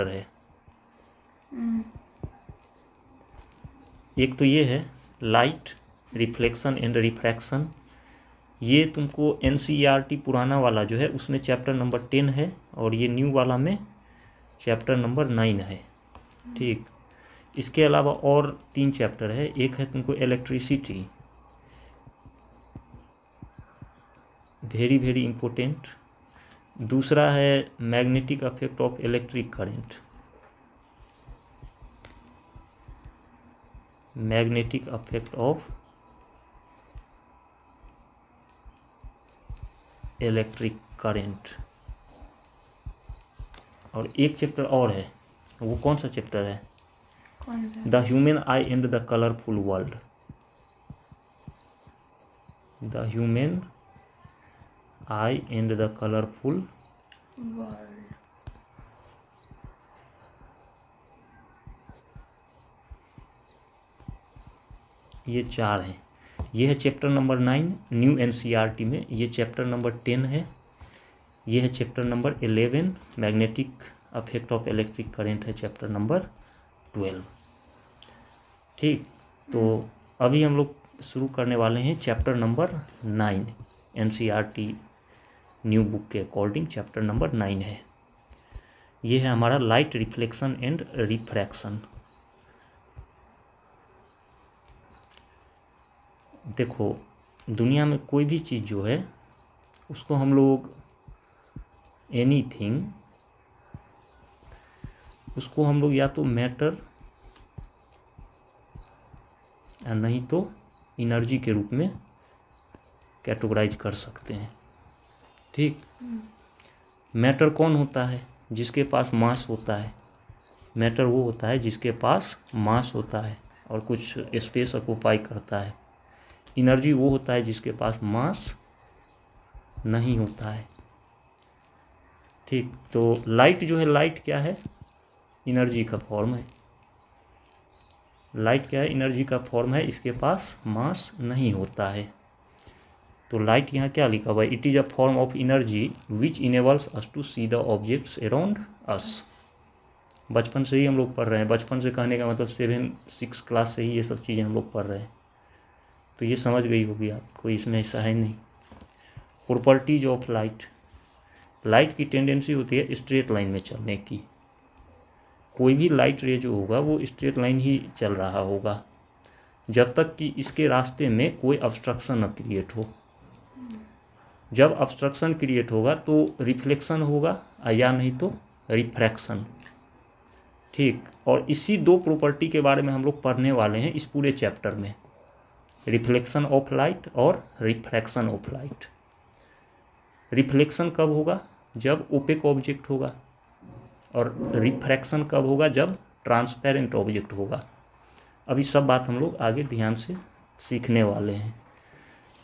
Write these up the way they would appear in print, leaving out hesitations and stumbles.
है। एक तो ये है लाइट रिफ्लेक्शन एंड रिफ्रैक्शन, ये तुमको NCERT पुराना वाला जो है उसमें चैप्टर नंबर 10 है और ये न्यू वाला में चैप्टर नंबर 9 है। ठीक, इसके अलावा और 3 चैप्टर है। एक है तुमको इलेक्ट्रिसिटी, वेरी वेरी इंपॉर्टेंट। दूसरा है magnetic affect of electric current, magnetic affect of electric current. और एक चैप्टर और है, वो कौन सा चैप्टर है? The human I and the colourful world, the human I and the colourful world. ये 4 हैं। ये है चैप्टर नंबर 9 न्यू NCERT में, ये चैप्टर नंबर 10 है। ये है chapter number 11 magnetic affect of electric current है चैप्टर नंबर 12। ठीक, तो अभी हम लोग शुरू करने वाले हैं chapter number 9, NCERT new book के अकॉर्डिंग चैप्टर नंबर 9 है। ये है हमारा लाइट रिफ्लेक्शन एंड रिफ्रैक्शन। देखो, दुनिया में कोई भी चीज़ जो है उसको हम लोग एनीथिंग, उसको हम लोग या तो मैटर या नहीं तो एनर्जी के रूप में कैटेगराइज कर सकते हैं। ठीक, मैटर कौन होता है? जिसके पास मास होता है। मैटर वो होता है जिसके पास मास होता है और कुछ स्पेस ऑक्यूपाई करता है। एनर्जी वो होता है जिसके पास मास नहीं होता है। ठीक, तो लाइट जो है, लाइट क्या है? एनर्जी का फॉर्म है। लाइट क्या है? एनर्जी का फॉर्म है, इसके पास मास नहीं होता है। तो लाइट यहाँ क्या लिखा हुआ है? It is a form of energy which enables us to see the objects around us. बचपन से ही हम लोग पढ़ रहे हैं। बचपन से कहने का मतलब 7-6 क्लास से ही ये सब चीज़ें हम लोग पढ़ रहे हैं, तो ये समझ गई होगी आपको, इसमें ऐसा है नहीं। प्रॉपर्टीज ऑफ लाइट, लाइट की टेंडेंसी होती है स्ट्रेट लाइन में चलने की। कोई भी लाइट रे जो होगा वो स्ट्रेट लाइन ही चल रहा होगा जब तक कि इसके रास्ते में कोई ऑब्स्ट्रक्शन न क्रिएट हो। जब ऑब्स्ट्रक्शन क्रिएट होगा तो रिफ्लेक्शन होगा या नहीं तो रिफ्रैक्शन। ठीक, और इसी 2 प्रॉपर्टी के बारे में हम लोग पढ़ने वाले हैं इस पूरे चैप्टर में, रिफ्लेक्शन ऑफ लाइट और रिफ्रैक्शन ऑफ लाइट। रिफ्लेक्शन कब होगा? जब ओपेक ऑब्जेक्ट होगा, और रिफ्रैक्शन कब होगा? जब ट्रांसपेरेंट ऑब्जेक्ट होगा। अभी सब बात हम लोग आगे ध्यान से सीखने वाले हैं।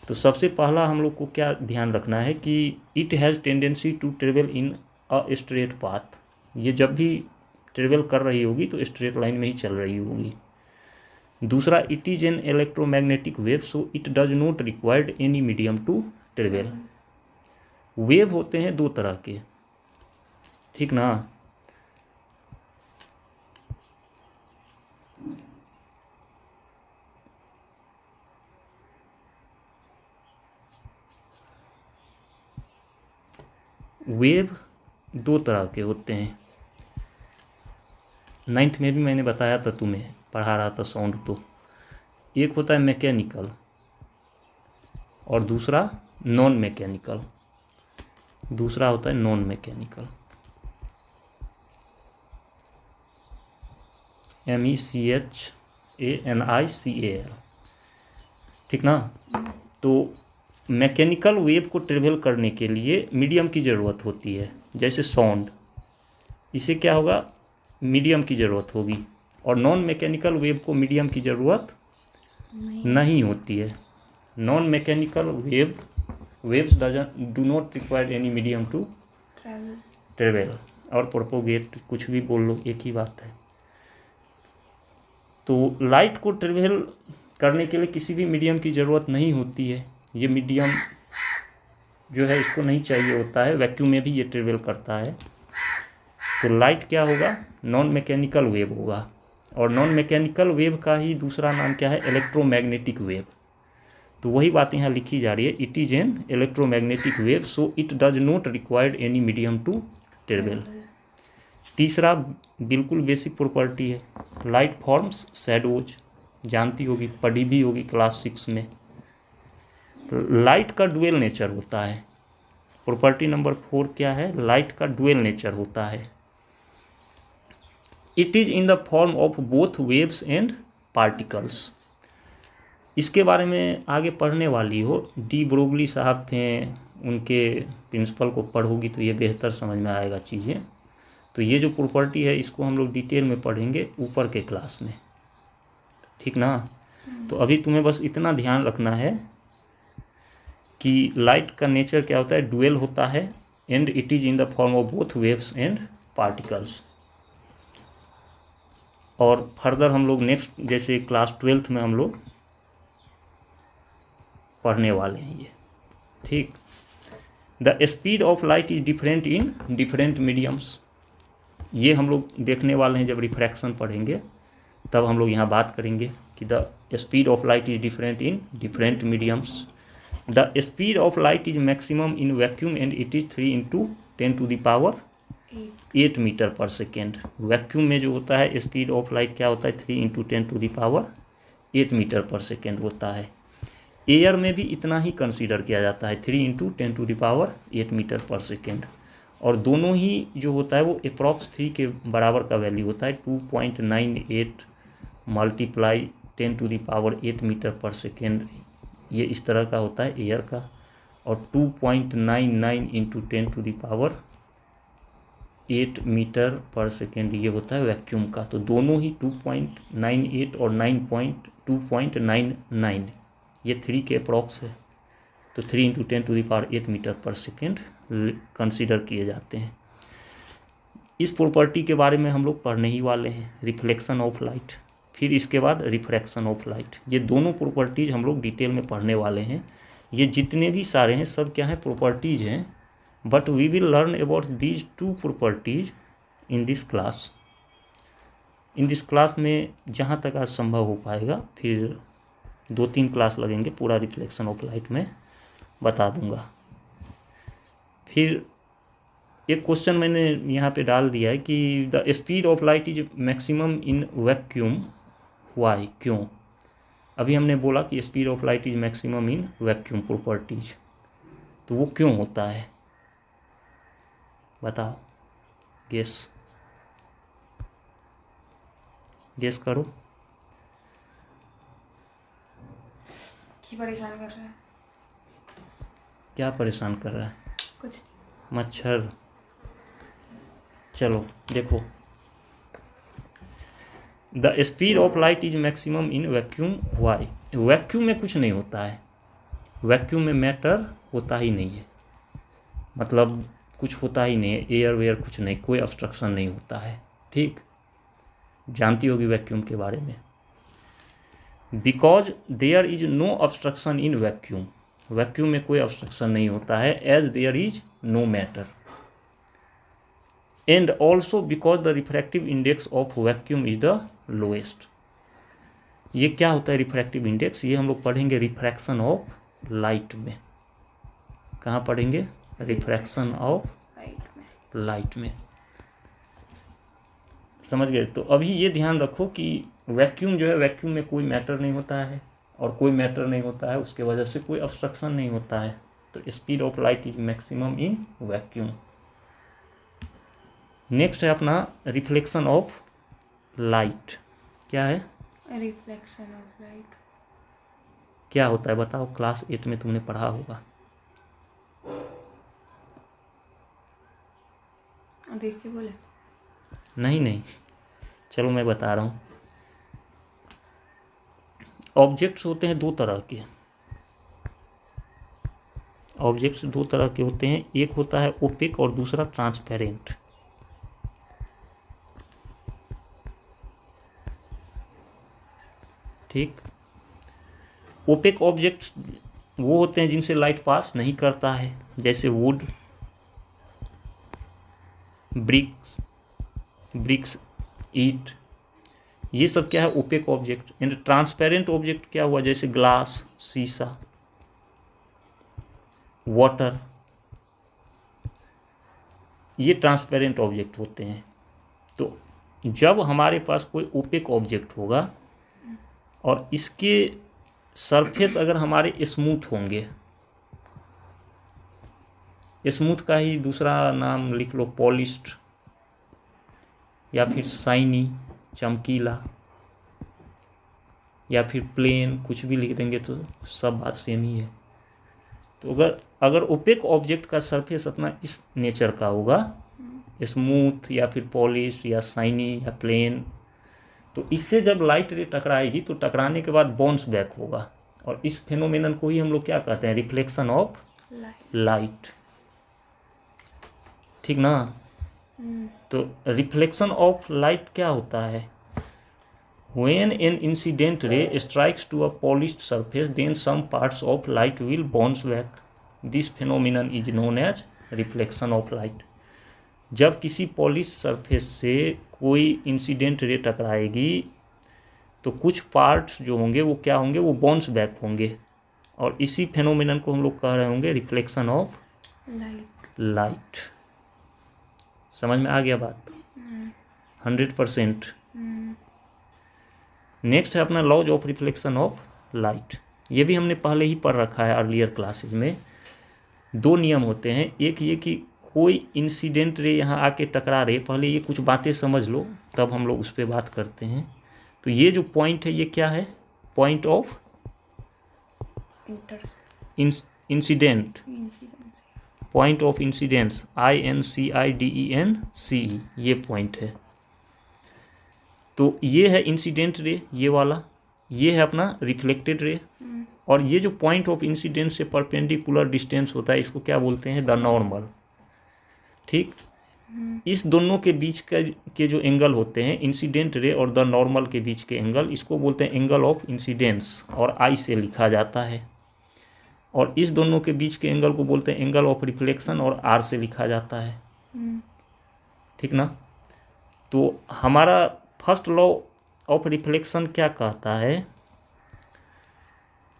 तो सबसे पहला हम लोग को क्या ध्यान रखना है कि it has tendency to travel in a straight path. ये जब भी ट्रेवल कर रही होगी तो स्ट्रेट लाइन में ही चल रही होगी। दूसरा, it is an electromagnetic wave so it does not required any medium to travel. Wave होते हैं 2 तरह के, ठीक ना? वेव 2 तरह के होते हैं। 9th में भी मैंने बताया था, तुम्हें पढ़ा रहा था साउंड। तो एक होता है मैकेनिकल और दूसरा नॉन मैकेनिकल। दूसरा होता है नॉन मैकेनिकल, MECHANICAL। ठीक ना? तो मैकेनिकल वेव को ट्रेवल करने के लिए मीडियम की ज़रूरत होती है, जैसे साउंड, इसे क्या होगा? मीडियम की ज़रूरत होगी। और नॉन मैकेनिकल वेव को मीडियम की ज़रूरत नहीं होती है। Non mechanical waves do not require any medium to travel और प्रोपोगेट, कुछ भी बोल लो, एक ही बात है। तो लाइट को ट्रेवल करने के लिए किसी भी मीडियम की ज़रूरत नहीं होती है। ये मीडियम जो है इसको नहीं चाहिए होता है, वैक्यूम में भी ये ट्रेवल करता है। तो लाइट क्या होगा, नॉन मैकेनिकल वेव होगा, और नॉन मैकेनिकल वेव का ही दूसरा नाम क्या है, इलेक्ट्रोमैग्नेटिक वेव। तो वही बात यहाँ लिखी जा रही है, it is an electromagnetic wave so it does not required any medium to travel. तीसरा बिल्कुल बेसिक प्रॉपर्टी है, लाइट फॉर्म्स शैडोज, जानती होगी, पढ़ी भी होगी क्लास 6 में। लाइट का डुअल नेचर होता है। प्रॉपर्टी नंबर 4 क्या है, लाइट का डुअल नेचर होता है। It is in the form of both waves and particles. इसके बारे में आगे पढ़ने वाली हो, डी ब्रोगली साहब थे, उनके प्रिंसिपल को पढ़ोगी तो ये बेहतर समझ में आएगा चीज़ें। तो ये जो प्रॉपर्टी है इसको हम लोग डिटेल में पढ़ेंगे ऊपर के क्लास में, ठीक ना। तो अभी तुम्हें बस इतना ध्यान रखना है कि लाइट का नेचर क्या होता है, डुअल होता है, and it is in the form of both waves and particles. और फर्दर हम लोग नेक्स्ट जैसे क्लास 12th में हम लोग पढ़ने वाले हैं ये, ठीक। The speed of light is different in different mediums, ये हम लोग देखने वाले हैं जब रिफ्रैक्शन पढ़ेंगे, तब हम लोग यहाँ बात करेंगे कि the speed of light is different in different mediums. The speed of light is maximum in vacuum and it is 3 × 10⁸ metre per second. Vacuum में जो होता है स्पीड ऑफ लाइट क्या होता है, 3 × 10⁸ मीटर पर सेकेंड होता है। एयर में भी इतना ही कंसीडर किया जाता है, 3 × 10⁸ मीटर पर सेकेंड। और दोनों ही जो होता है वो अप्रॉक्स 3 के बराबर का वैल्यू होता है, 2.98 × 10⁸ मीटर पर सेकेंड, ये इस तरह का होता है एयर का, और 2.99 × 10⁸ मीटर पर सेकेंड ये होता है वैक्यूम का। तो दोनों ही 2.98 और 2.99 ये 3 के अप्रॉक्स है, तो 3 × 10⁸ मीटर पर सेकेंड कंसीडर किए जाते हैं। इस प्रॉपर्टी के बारे में हम लोग पढ़ने ही वाले हैं, रिफ्लेक्शन ऑफ लाइट, फिर इसके बाद रिफ्रैक्शन ऑफ लाइट। ये दोनों प्रॉपर्टीज हम लोग डिटेल में पढ़ने वाले हैं। ये जितने भी सारे हैं सब क्या है, प्रॉपर्टीज हैं, but we will learn about these 2 properties in this class. In this class में जहाँ तक आज संभव हो पाएगा, फिर 2-3 क्लास लगेंगे, पूरा रिफ्लेक्शन ऑफ लाइट में बता दूंगा। फिर एक क्वेश्चन मैंने यहाँ पे डाल दिया है कि the speed of light is maximum in vacuum, why, क्यों। अभी हमने बोला कि speed of light is maximum in vacuum properties, तो वो क्यों होता है बताओ, गेस करो। परेशान कर रहा है, क्या परेशान कर रहा है, कुछ मच्छर। चलो देखो, the speed of light is maximum in vacuum, why. Vacuum में कुछ नहीं होता है, वैक्यूम में मैटर होता ही नहीं है, मतलब कुछ होता ही नहीं है, एयर वेयर कुछ नहीं, कोई ऑब्स्ट्रक्शन नहीं होता है, ठीक। जानती होगी वैक्यूम के बारे में। Because there is no obstruction in vacuum, vacuum में कोई ऑब्स्ट्रक्शन नहीं होता है, as there is no matter. And also because the refractive index of vacuum is the lowest. ये क्या होता है रिफ्रैक्टिव इंडेक्स, ये हम लोग पढ़ेंगे रिफ्रैक्शन ऑफ लाइट में। कहाँ पढ़ेंगे, रिफ्रैक्शन ऑफ लाइट में, समझ गए। तो अभी ये ध्यान रखो कि वैक्यूम जो है, वैक्यूम में कोई मैटर नहीं होता है, और कोई मैटर नहीं होता है उसके वजह से कोई ऑब्स्ट्रक्शन नहीं होता है, तो speed of light is maximum in vacuum. Next है अपना रिफ्लेक्शन ऑफ लाइट। क्या है रिफ्लेक्शन ऑफ लाइट, क्या होता है बताओ, क्लास 8 में तुमने पढ़ा होगा। देख के बोले, नहीं, चलो मैं बता रहा हूँ। ऑब्जेक्ट्स होते हैं 2 तरह के, ऑब्जेक्ट्स 2 तरह के होते हैं, एक होता है ओपेक और दूसरा ट्रांसपेरेंट। ठीक, ओपेक ऑब्जेक्ट्स वो होते हैं जिनसे लाइट पास नहीं करता है, जैसे वुड, ब्रिक्स, ब्रिक्स, ईट, ये सब क्या है opaque object. And transparent object क्या हुआ, जैसे ग्लास, शीशा, वाटर, ये ट्रांसपेरेंट ऑब्जेक्ट होते हैं। तो जब हमारे पास कोई ओपेक ऑब्जेक्ट होगा और इसके सरफेस अगर हमारे स्मूथ होंगे, स्मूथ का ही दूसरा नाम लिख लो पॉलिश्ड, या फिर शाइनी, चमकीला, या फिर प्लेन, कुछ भी लिख देंगे तो सब बात सेम ही है। तो अगर ओपेक ऑब्जेक्ट का सरफेस अपना इस नेचर का होगा, स्मूथ या फिर पॉलिश या शाइनी या प्लेन, तो इससे जब लाइट रे टकराएगी तो टकराने के बाद बाउंस बैक होगा, और इस फेनोमेनन को ही हम लोग क्या कहते हैं, रिफ्लेक्शन ऑफ लाइट। ठीक ना। तो रिफ्लेक्शन ऑफ लाइट क्या होता है, when an incident ray strikes to a polished surface then some parts of light will bounce back. This phenomenon is known as reflection of light. जब किसी polish surface से कोई इंसिडेंट रे टकराएगी तो कुछ parts जो होंगे वो क्या होंगे, वो बाउंस बैक होंगे, और इसी फेनोमेनन को हम लोग कह रहे होंगे रिफ्लेक्शन ऑफ लाइट। समझ में आ गया बात? 100%। नेक्स्ट है अपना laws of reflection of light. ये भी हमने पहले ही पढ़ रखा है अर्लियर क्लासेज में। दो नियम होते हैं, एक ये कि कोई इंसिडेंट रे यहाँ आके टकरा रहे, पहले ये कुछ बातें समझ लो तब हम लोग उस पर बात करते हैं। तो ये जो पॉइंट है ये क्या है, point of incident, point of incidence, INCIDENCE, ये पॉइंट है। तो ये है इंसिडेंट रे, ये वाला, ये है अपना रिफ्लेक्टेड रे, और ये जो पॉइंट ऑफ इंसिडेंस से परपेंडिकुलर डिस्टेंस होता है इसको क्या बोलते हैं, द नॉर्मल। ठीक, इस दोनों के बीच के जो एंगल होते हैं, इंसिडेंट रे और द नॉर्मल के बीच के एंगल, इसको बोलते हैं एंगल ऑफ इंसिडेंस, और I से लिखा जाता है। और इस दोनों के बीच के एंगल को बोलते हैं एंगल ऑफ रिफ्लेक्शन, और R से लिखा जाता है। ठीक ना। तो हमारा फर्स्ट लॉ ऑफ रिफ्लेक्शन क्या कहता है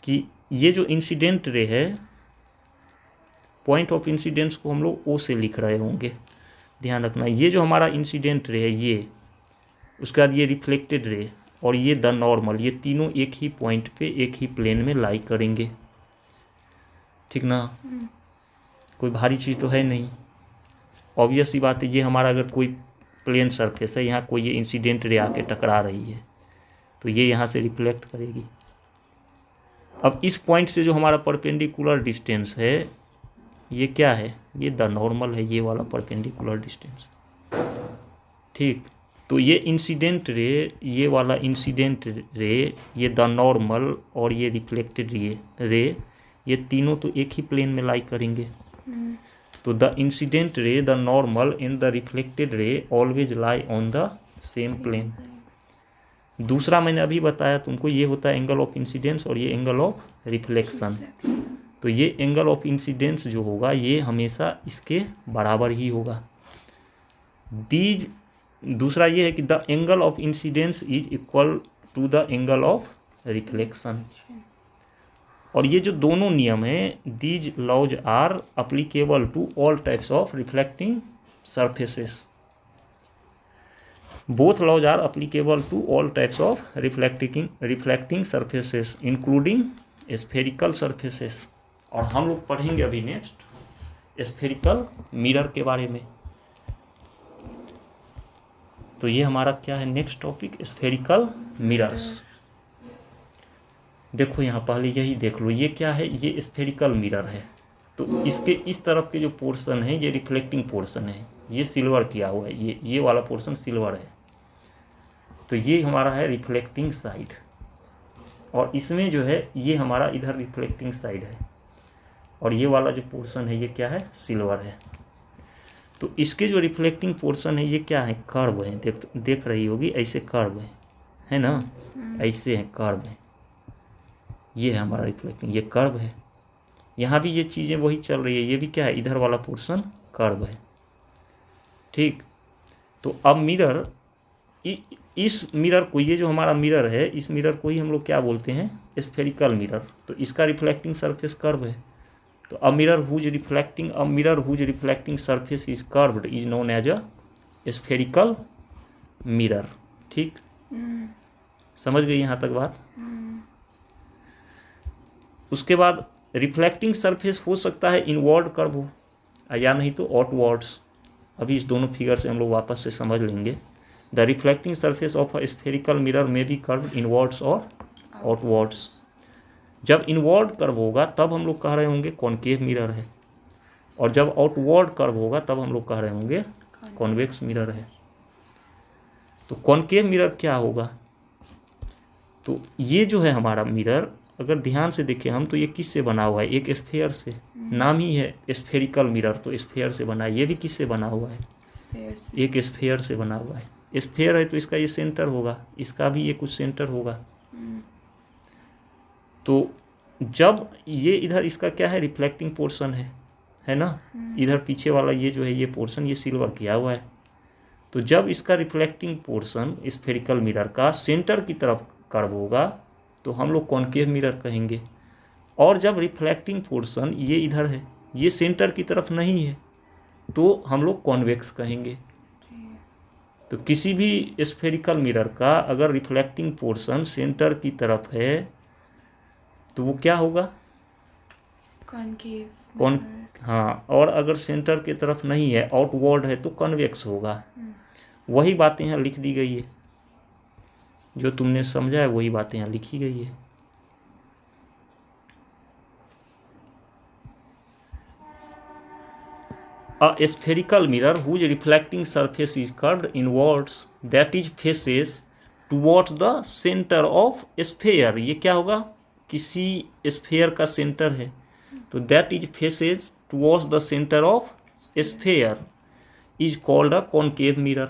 कि ये जो इंसिडेंट रे है, पॉइंट ऑफ इंसिडेंस को हम लोग O से लिख रहे होंगे, ध्यान रखना। ये जो हमारा इंसिडेंट रे है ये, उसके बाद ये रिफ्लेक्टेड रे और ये द नॉर्मल, ये तीनों एक ही पॉइंट पे एक ही प्लेन में लाई करेंगे। ठीक ना। कोई भारी चीज़ तो है नहीं, ऑब्वियस सी बात है। ये हमारा अगर कोई प्लेन सरफेस है, यहाँ कोई ये इंसिडेंट रे आके टकरा रही है तो ये यहाँ से रिफ्लेक्ट करेगी। अब इस पॉइंट से जो हमारा परपेंडिकुलर डिस्टेंस है ये क्या है, ये द नॉर्मल है, ये वाला परपेंडिकुलर डिस्टेंस। ठीक, तो ये इंसिडेंट रे, ये वाला इंसिडेंट रे, ये द नॉर्मल और ये रिफ्लेक्टेड रे, ये तीनों तो एक ही प्लेन में लाई करेंगे। तो the incident ray, the normal and the reflected ray always lie on the same plane. दूसरा मैंने अभी बताया तुमको, ये होता है एंगल ऑफ इंसिडेंस और ये एंगल ऑफ रिफ्लेक्शन। तो ये एंगल ऑफ इंसिडेंस जो होगा ये हमेशा इसके बराबर ही होगा। दूसरा ये है कि the angle of incidence is equal to the angle of reflection. और ये जो दोनों नियम हैं, these laws are applicable to all types of reflecting surfaces. Both laws are applicable to all types of reflecting surfaces including spherical surfaces. और हम लोग पढ़ेंगे अभी नेक्स्ट स्फेरिकल मिरर के बारे में। तो ये हमारा क्या है नेक्स्ट टॉपिक, स्फेरिकल मिरर्स। देखो यहाँ पहले यही देख लो, ये क्या है, ये स्फेरिकल मिरर है। तो इसके इस तरफ के जो पोर्शन है ये रिफ्लेक्टिंग पोर्शन है, ये सिल्वर किया हुआ है, ये वाला पोर्शन सिल्वर है। तो ये हमारा है रिफ्लेक्टिंग साइड, और इसमें जो है ये हमारा इधर रिफ्लेक्टिंग साइड है, और ये वाला जो पोर्शन है ये क्या है, सिल्वर है। तो इसके जो रिफ्लेक्टिंग पोर्शन है ये क्या है, कर्व है। देख रही होगी ऐसे कर्व है ना, ऐसे है कर्व है। ये है हमारा रिफ्लेक्टिंग, ये कर्व है। यहाँ भी ये चीज़ें वही चल रही है, ये भी क्या है, इधर वाला पोर्शन कर्व है। ठीक, तो अब मिरर, इस मिरर को, ये जो हमारा मिरर है, इस मिरर को ही हम लोग क्या बोलते हैं, स्फेरिकल मिरर। तो इसका रिफ्लेक्टिंग सरफेस कर्व है। तो a mirror whose reflecting surface is curved is known as a spherical mirror. ठीक, समझ गई यहाँ तक बात। उसके बाद रिफ्लेक्टिंग सरफेस हो सकता है इनवर्ड कर्व हो या नहीं तो आउटवर्ड्स। अभी इस दोनों फिगर से हम लोग वापस से समझ लेंगे। The reflecting surface of a spherical mirror में बी कर्व इनवर्ड्स और आउटवर्ड्स। जब इनवर्ड कर्व होगा तब हम लोग कह रहे होंगे कॉनकेव मिरर है, और जब आउटवर्ड कर्व होगा तब हम लोग कह रहे होंगे कॉन्वेक्स मिरर है। तो कॉनकेव मिरर क्या होगा, तो ये जो है हमारा मिरर, अगर ध्यान से देखें हम, तो ये किससे बना हुआ है, एक स्फेयर से। नाम ही है स्फेरिकल मिरर, तो स्फेयर से बना है। ये भी किससे बना हुआ है, एक स्फेयर से बना हुआ है। स्फेयर है तो इसका ये सेंटर होगा, इसका भी ये कुछ सेंटर होगा। तो जब ये इधर इसका क्या है, रिफ्लेक्टिंग पोर्शन है ना, इधर पीछे वाला ये जो है ये पोर्शन, ये सिल्वर किया हुआ है। तो जब इसका रिफ्लेक्टिंग पोर्शन स्फेरिकल मिरर का सेंटर की तरफ कर्व होगा तो हम लोग कॉनकेव मिरर कहेंगे। और जब रिफ्लेक्टिंग पोर्शन ये इधर है, ये सेंटर की तरफ नहीं है, तो हम लोग कॉन्वेक्स कहेंगे। तो किसी भी स्फेरिकल मिरर का अगर रिफ्लेक्टिंग पोर्शन सेंटर की तरफ है तो वो क्या होगा, कॉनकेव। हाँ, और अगर सेंटर की तरफ नहीं है, आउटवर्ड है, तो कन्वेक्स होगा। वही बातें यहाँ लिख दी गई है, जो तुमने समझा है वही बातें यहाँ लिखी गई है। A spherical mirror whose reflecting surface is curved inwards, that is faces towards the center of sphere। ये क्या होगा, किसी स्फेयर का सेंटर है तो that is faces towards the center of sphere is called a concave mirror।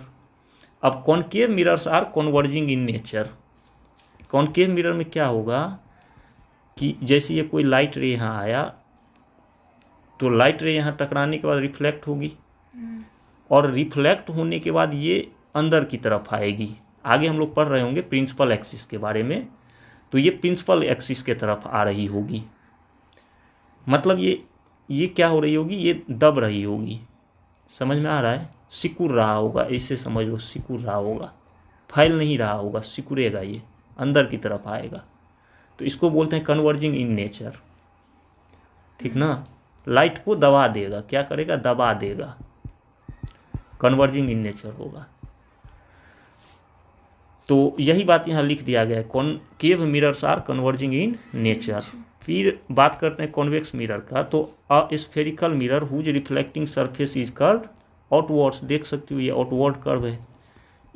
अब concave mirrors are converging in nature. Concave mirror में क्या होगा कि जैसे ये कोई लाइट रे यहाँ आया तो लाइट रे यहाँ टकराने के बाद रिफ्लेक्ट होगी, और रिफ्लेक्ट होने के बाद ये अंदर की तरफ आएगी। आगे हम लोग पढ़ रहे होंगे प्रिंसिपल एक्सिस के बारे में, तो ये प्रिंसिपल एक्सिस के तरफ आ रही होगी। मतलब ये क्या हो रही होगी, ये दब रही होगी। समझ में आ रहा है, सिकुड़ रहा होगा, ऐसे समझ लो, सिकुड़ रहा होगा, फैल नहीं रहा होगा, सिकुड़ेगा, ये अंदर की तरफ आएगा। तो इसको बोलते हैं कन्वर्जिंग इन नेचर। ठीक ना, लाइट को दबा देगा, क्या करेगा, दबा देगा, कन्वर्जिंग इन नेचर होगा। तो यही बात यहाँ लिख दिया गया है, concave mirrors are converging in nature. फिर बात करते हैं कॉन्वेक्स मिरर का। तो a spherical mirror whose reflecting surface is curved outwards, देख सकते हो ये आउटवर्ड कर्व है,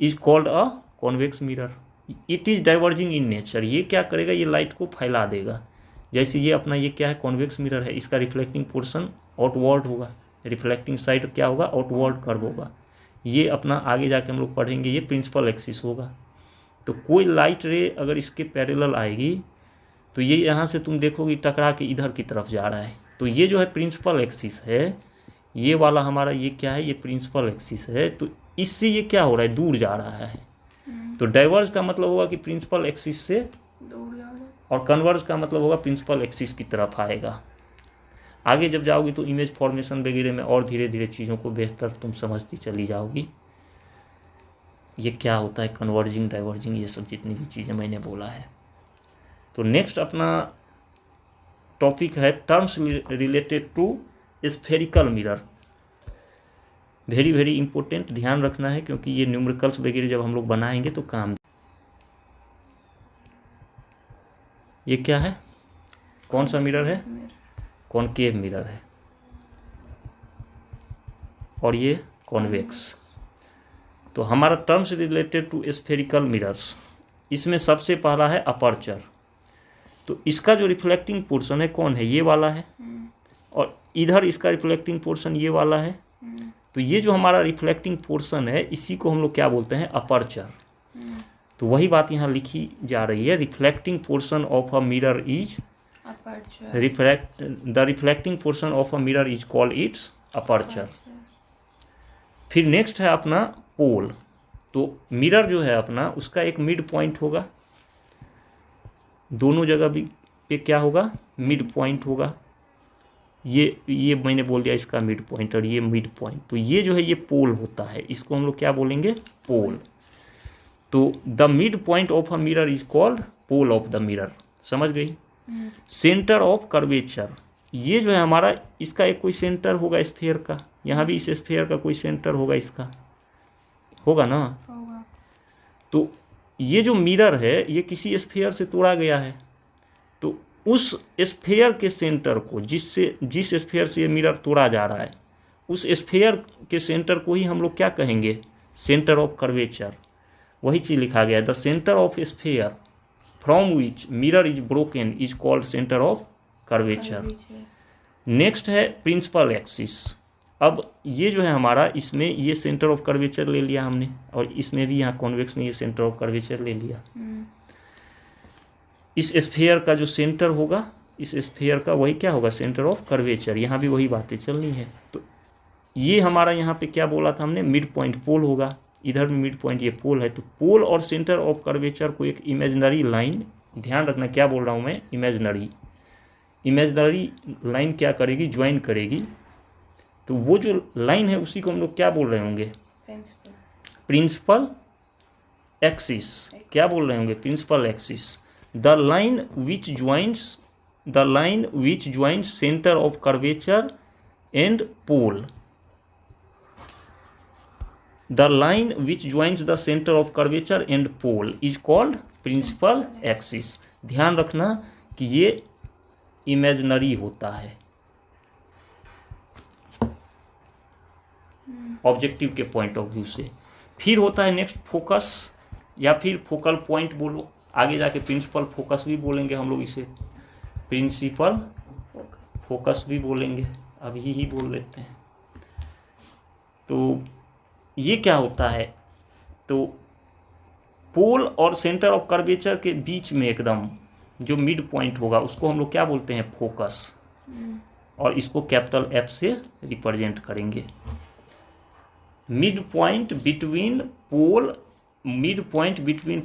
is called a convex mirror. It is diverging in nature. ये क्या करेगा, ये लाइट को फैला देगा। जैसे ये अपना ये क्या है, कॉन्वेक्स मिरर है, इसका रिफ्लेक्टिंग पोर्शन आउटवर्ड होगा, रिफ्लेक्टिंग साइड क्या होगा, आउटवर्ड कर्व होगा। ये अपना आगे जाके हम लोग पढ़ेंगे, ये प्रिंसिपल एक्सिस होगा। तो कोई लाइट रे अगर इसके पैरेलल आएगी तो ये यहाँ से तुम देखोगे टकरा के इधर की तरफ जा रहा है। तो ये जो है प्रिंसिपल एक्सिस है, ये वाला हमारा ये क्या है, ये प्रिंसिपल एक्सिस है। तो इससे ये क्या हो रहा है, दूर जा रहा है। तो डाइवर्ज का मतलब होगा कि प्रिंसिपल एक्सिस से दूर जा रहा है, और कन्वर्ज का मतलब होगा प्रिंसिपल एक्सिस की तरफ आएगा। आगे जब जाओगी तो इमेज फॉर्मेशन वगैरह में और धीरे धीरे चीज़ों को बेहतर तुम समझती चली जाओगी। ये क्या होता है, कन्वर्जिंग, डाइवर्जिंग, ये सब जितनी भी चीज़ें मैंने बोला है। तो नेक्स्ट अपना टॉपिक है terms related to spherical mirror. Very very important, ध्यान रखना है, क्योंकि ये न्यूमेरिकल्स वगैरह जब हम लोग बनाएंगे तो काम। ये क्या है, कौन सा मिरर है, कॉनकेव मिरर है, और ये कॉन्वेक्स। तो हमारा terms related to spherical mirrors, इसमें सबसे पहला है अपर्चर। तो इसका जो रिफ्लेक्टिंग पोर्शन है कौन है, ये वाला है, और इधर इसका रिफ्लेक्टिंग पोर्शन ये वाला है। तो ये जो हमारा रिफ्लेक्टिंग पोर्शन है इसी को हम लोग क्या बोलते हैं, अपर्चर। तो वही बात यहाँ लिखी जा रही है, reflecting portion of a mirror is the reflecting portion of a mirror is called its aperture. फिर नेक्स्ट है अपना पोल। तो मिरर जो है अपना उसका एक मिड पॉइंट होगा, दोनों जगह भी पे क्या होगा, मिड पॉइंट होगा। ये मैंने बोल दिया इसका मिड पॉइंट और ये मिड पॉइंट, तो ये जो है ये पोल होता है, इसको हम लोग क्या बोलेंगे, पोल। तो the mid point of a mirror is called pole of the mirror, समझ गई। सेंटर ऑफ कर्वेचर, ये जो है हमारा इसका एक कोई सेंटर होगा स्फीयर का, यहाँ भी इस स्फीयर का कोई सेंटर होगा, इसका होगा ना। होगा। तो ये जो मिरर है ये किसी स्फीयर से तोड़ा गया है, तो उस स्फीयर के सेंटर को, जिस स्फीयर से ये मिरर तोड़ा जा रहा है, उस स्फीयर के सेंटर को ही हम लोग क्या कहेंगे, सेंटर ऑफ कर्वेचर। वही चीज़ लिखा गया है, the centre of sphere from which mirror is broken is called centre of curvature. Next है प्रिंसिपल एक्सिस। अब ये जो है हमारा, इसमें ये सेंटर ऑफ कर्वेचर ले लिया हमने, और इसमें भी यहाँ कॉन्वेक्स में ये सेंटर ऑफ कर्वेचर ले लिया। इस स्फीयर का जो सेंटर होगा, इस स्फीयर का वही क्या होगा, सेंटर ऑफ कर्वेचर। यहाँ भी वही बातें चलनी है। तो ये हमारा यहाँ पे क्या बोला था हमने, मिड पॉइंट पोल होगा, इधर मिड पॉइंट ये पोल है। तो पोल और सेंटर ऑफ कर्वेचर को एक इमेजिनरी लाइन, ध्यान रखना क्या बोल रहा हूँ मैं, इमेजिनरी लाइन क्या करेगी, ज्वाइन करेगी। तो वो जो लाइन है उसी को हम लोग क्या बोल रहे होंगे, प्रिंसिपल एक्सिस। क्या बोल रहे होंगे, principal axis. The line which joins centre of curvature and pole, the line which joins the centre of curvature and pole is called principal axis. ध्यान रखना कि ये इमेजिनरी होता है, ऑब्जेक्टिव के पॉइंट ऑफ व्यू से। फिर होता है नेक्स्ट फोकस, या फिर फोकल पॉइंट बोलो, आगे जाके प्रिंसिपल फोकस भी बोलेंगे हम लोग इसे, प्रिंसिपल फोकस भी बोलेंगे, अभी ही बोल लेते हैं। तो ये क्या होता है, तो पोल और सेंटर ऑफ कर्वेचर के बीच में एकदम जो मिड पॉइंट होगा उसको हम लोग क्या बोलते हैं, फोकस, और इसको कैपिटल एफ से रिप्रेजेंट करेंगे। Mid point between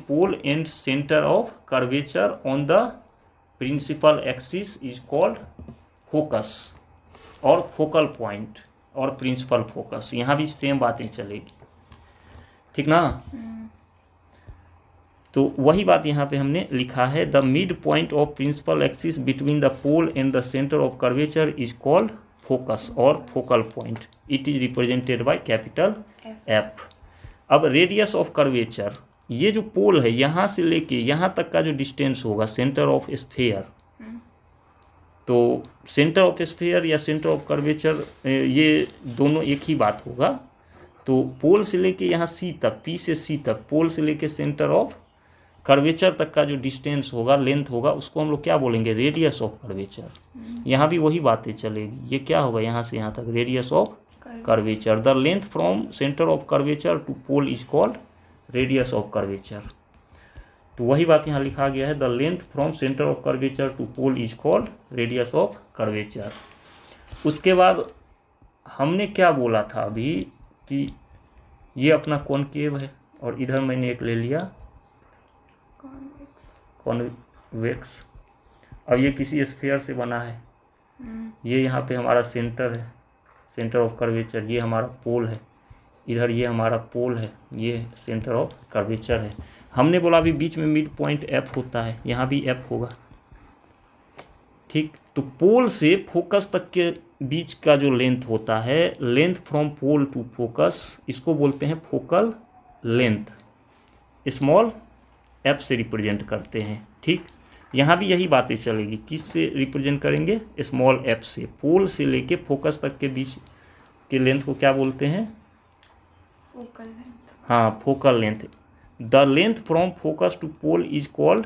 pole and centre of curvature on the principal axis is called focus, और फोकल पॉइंट और प्रिंसिपल फोकस, यहाँ भी सेम बातें चलेगी, ठीक ना। तो वही बात यहाँ पे हमने लिखा है, the mid point of principal axis between the pole and the centre of curvature is called focus और focal point, it is represented by capital F. अब रेडियस ऑफ कर्वेचर, ये जो पोल है यहाँ से लेके यहाँ तक का जो डिस्टेंस होगा सेंटर ऑफ स्फीयर, तो सेंटर ऑफ स्फीयर या सेंटर ऑफ कर्वेचर ये दोनों एक ही बात होगा। तो पोल से लेके यहाँ सी तक, पी से सी तक, पोल से लेके सेंटर ऑफ कर्वेचर तक का जो डिस्टेंस होगा, लेंथ होगा, उसको हम लोग क्या बोलेंगे, रेडियस ऑफ कर्वेचर। यहाँ भी वही बातें चलेगी, ये क्या होगा, यहाँ से यहाँ तक radius of curvature. The length from centre of curvature to pole is called radius of curvature. तो वही बात यहाँ लिखा गया है, the length from centre of curvature to pole is called radius of curvature. उसके बाद हमने क्या बोला था अभी कि ये अपना कॉनकेव है, और इधर मैंने एक ले लिया कॉन्वेक्स। अब ये किसी स्फीयर से बना है, ये यहाँ पे हमारा सेंटर है, सेंटर ऑफ कर्वेचर, ये हमारा पोल है, इधर ये हमारा पोल है, ये सेंटर ऑफ कर्वेचर है। हमने बोला अभी बीच में मिड पॉइंट एफ होता है, यहाँ भी एफ होगा, ठीक। तो पोल से फोकस तक के बीच का जो लेंथ होता है, length from pole to focus, इसको बोलते हैं फोकल लेंथ, स्मॉल एफ से रिप्रेजेंट करते हैं, ठीक। यहाँ भी यही बातें चलेगी, किस से रिप्रेजेंट करेंगे, स्मॉल एफ से। पोल से लेके फोकस तक के बीच के लेंथ को क्या बोलते हैं, फोकल लेंथ। हाँ, focal length. The length from focus to pole is called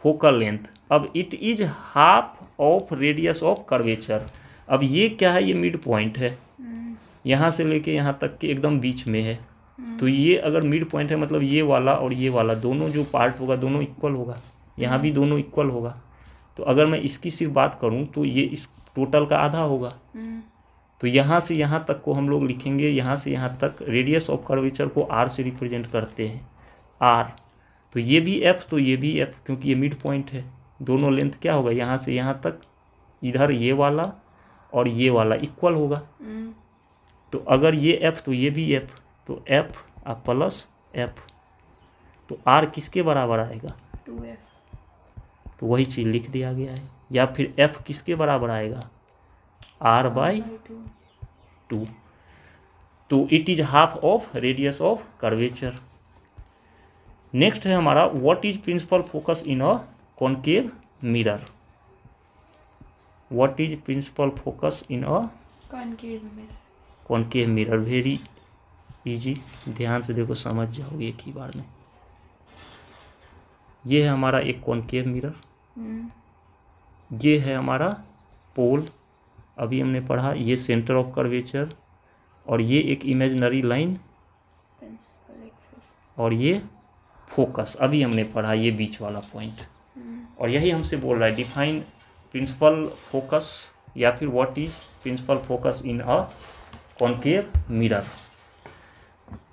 focal length. अब it is half of radius of curvature. अब ये क्या है, ये मिड पॉइंट है, यहाँ से लेके यहाँ तक के एकदम बीच में है। तो ये अगर मिड पॉइंट है मतलब ये वाला और ये वाला दोनों जो पार्ट होगा दोनों इक्वल होगा, यहाँ भी दोनों इक्वल होगा। तो अगर मैं इसकी सिर्फ बात करूँ तो ये इस टोटल का आधा होगा, तो यहाँ से यहाँ तक को हम लोग लिखेंगे, यहाँ से यहाँ तक रेडियस ऑफ कर्वेचर को r से रिप्रेजेंट करते हैं, r। तो ये भी f, तो ये भी f, क्योंकि ये मिड पॉइंट है। दोनों लेंथ क्या होगा, यहाँ से यहाँ तक, इधर ये वाला और ये वाला इक्वल होगा। तो अगर ये f तो ये भी f, तो f प्लस f, तो r किसके बराबर आएगा, 2f। तो वही चीज़ लिख दिया गया है। या फिर f किसके बराबर आएगा, r बाई 2। तो it is half of radius of curvature. Next है हमारा what is principal focus in a concave mirror. What is principal focus in a concave mirror. Concave mirror, very easy, ध्यान से देखो समझ जाओगे एक ही बार में। ये है हमारा एक कॉनकेव मिरर, ये है हमारा पोल, अभी हमने पढ़ा, ये सेंटर ऑफ कर्वेचर, और ये एक इमेजिनरी लाइन, और ये फोकस, अभी हमने पढ़ा ये बीच वाला पॉइंट। और यही हमसे बोल रहा है डिफाइन प्रिंसिपल फोकस, या फिर what is principal focus in a concave mirror.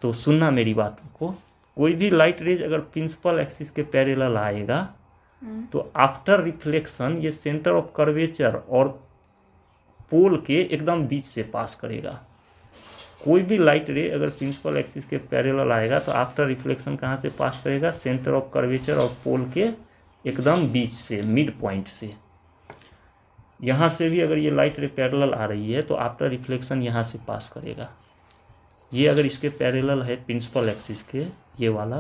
तो सुनना मेरी बात को, कोई भी लाइट रेज अगर प्रिंसिपल एक्सिस के पैरेलल आएगा तो आफ्टर रिफ्लेक्शन ये सेंटर ऑफ कर्वेचर और पोल के एकदम बीच से पास करेगा। कोई भी लाइट रे अगर प्रिंसिपल एक्सिस के पैरेलल आएगा तो आफ्टर रिफ्लेक्शन कहाँ से पास करेगा, सेंटर ऑफ कर्वेचर और पोल के एकदम बीच से, मिड पॉइंट से। यहाँ से भी अगर ये लाइट रे पैरेलल आ रही है तो आफ्टर रिफ्लेक्शन यहाँ से पास करेगा। ये अगर इसके पैरेलल है प्रिंसिपल एक्सिस के, ये वाला,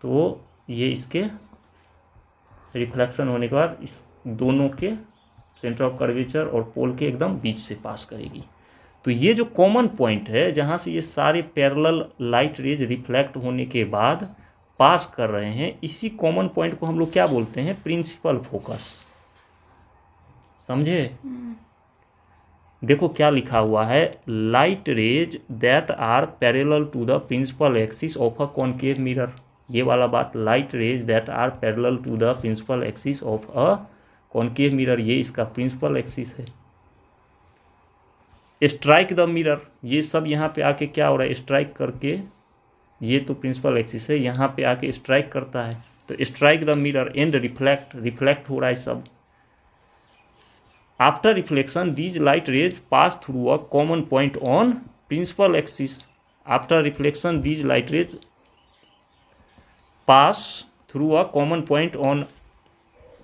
तो ये इसके रिफ्लेक्शन होने के बाद इस दोनों के सेंटर ऑफ कर्वेचर और पोल के एकदम बीच से पास करेगी। तो ये जो कॉमन पॉइंट है जहाँ से ये सारे पैरेलल लाइट रेज रिफ्लेक्ट होने के बाद पास कर रहे हैं, इसी कॉमन पॉइंट को हम लोग क्या बोलते हैं, प्रिंसिपल फोकस। समझे? देखो क्या लिखा हुआ है, light rays that are parallel to the principal axis of a concave mirror. ये वाला बात, light rays that are parallel to the principal axis of a concave mirror, ये इसका प्रिंसिपल एक्सिस है। स्ट्राइक द मिरर, ये सब यहाँ पे आके क्या हो रहा है, स्ट्राइक करके, ये तो प्रिंसिपल एक्सिस है, यहाँ पे आके स्ट्राइक करता है, तो strike the mirror and reflect, reflect हो रहा है सब। After reflection these light rays pass through a common point on principal axis. After reflection these light rays pass through a common point on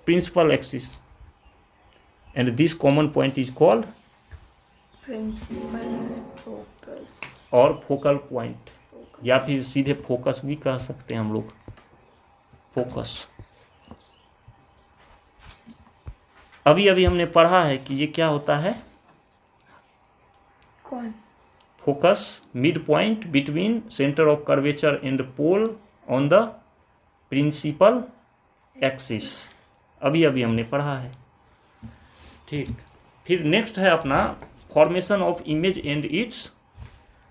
principal axis, and this common point is called principal focus और focal point, या फिर सीधे focus भी कह सकते हैं हम लोग, फोकस। अभी अभी हमने पढ़ा है कि ये क्या होता है, कौन, focus, mid point between centre of curvature and pole on the principal axis, अभी अभी हमने पढ़ा है। ठीक, फिर नेक्स्ट है अपना formation of image and its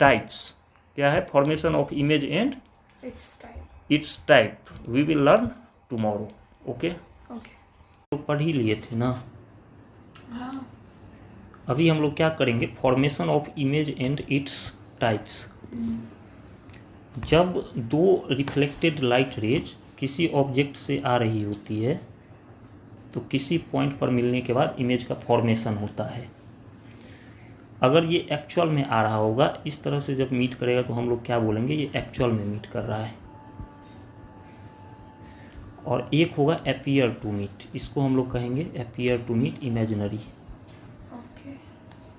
types. क्या है, formation of image and its type, we will learn tomorrow. Okay, तो पढ़ ही लिए थे ना। हाँ। अभी हम लोग क्या करेंगे, formation of image and its types. जब दो रिफ्लेक्टेड लाइट रेज किसी ऑब्जेक्ट से आ रही होती है तो किसी पॉइंट पर मिलने के बाद इमेज का फॉर्मेशन होता है। अगर ये एक्चुअल में आ रहा होगा, इस तरह से जब मीट करेगा तो हम लोग क्या बोलेंगे, ये एक्चुअल में मीट कर रहा है। और एक होगा अपीयर टू मीट, इसको हम लोग कहेंगे अपीयर टू मीट इमेजिनरी।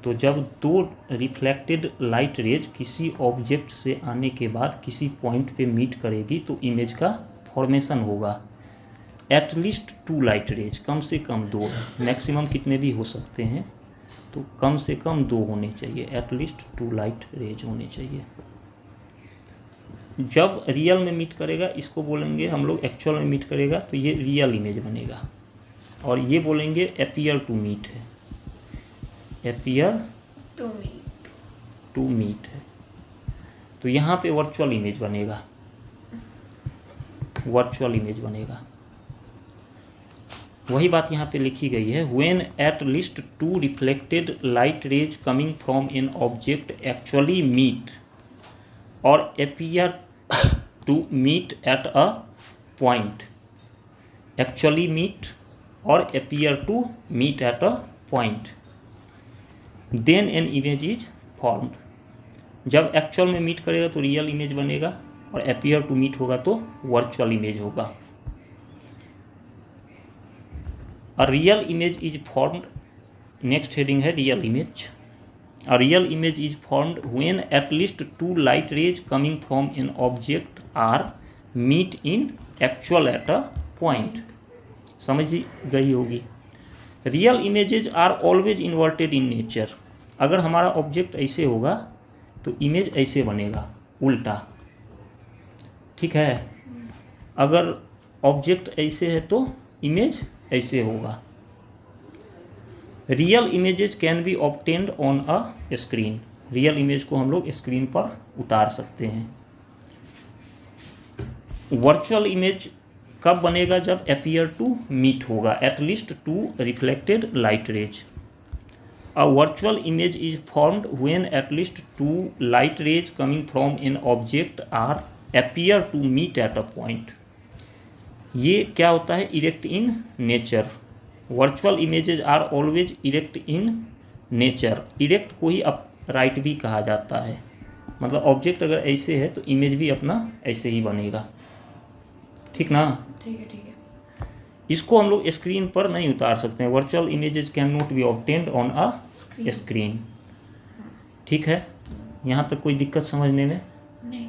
तो जब दो रिफ्लेक्टेड लाइट रेज किसी ऑब्जेक्ट से आने के बाद किसी पॉइंट पे मीट करेगी तो इमेज का फॉर्मेशन होगा। एटलीस्ट 2 लाइट रेज, कम से कम 2 है, मैक्सिमम कितने भी हो सकते हैं, तो कम से कम 2 होने चाहिए, एटलीस्ट 2 लाइट रेज होने चाहिए। जब रियल में मीट करेगा, इसको बोलेंगे हम लोग, एक्चुअल में मीट करेगा तो ये रियल इमेज बनेगा, और ये बोलेंगे अपीयर टू मीट है, अपीयर टू मीट है। तो यहाँ पे वर्चुअल इमेज बनेगा, वर्चुअल इमेज बनेगा। वही बात यहाँ पे लिखी गई है, when at least 2 reflected light rays coming from an object actually meet और appear to meet at a point, actually meet or appear to meet at a point, then an image is formed. जब actual में meet करेगा तो real image बनेगा और appear to meet होगा तो virtual image होगा. A real image is formed, next heading है real image. A real image is formed when at least 2 light rays coming from an object are meet in actual at a point. समझ गई होगी. Real images are always inverted in nature. अगर हमारा object ऐसे होगा तो image ऐसे बनेगा, उल्टा. ठीक है. अगर ऑब्जेक्ट ऐसे है तो इमेज ऐसे होगा. Real images can be obtained on a screen. Real image को हम लोग स्क्रीन पर उतार सकते हैं. वर्चुअल इमेज कब बनेगा? जब अपीयर टू मीट होगा at least 2 reflected light rays. A virtual image is formed when at least 2 light rays coming from an object are appear to meet at a point. ये क्या होता है? Erect in nature. Virtual images are always erect in nature. Erect को ही upright भी कहा जाता है. मतलब ऑब्जेक्ट अगर ऐसे है तो इमेज भी अपना ऐसे ही बनेगा. ठीक ना? ठीक है, ठीक है. इसको हम लोग स्क्रीन पर नहीं उतार सकते हैं. Virtual images can not be obtained on a screen. ठीक है. यहाँ तक कोई दिक्कत समझने में? नहीं.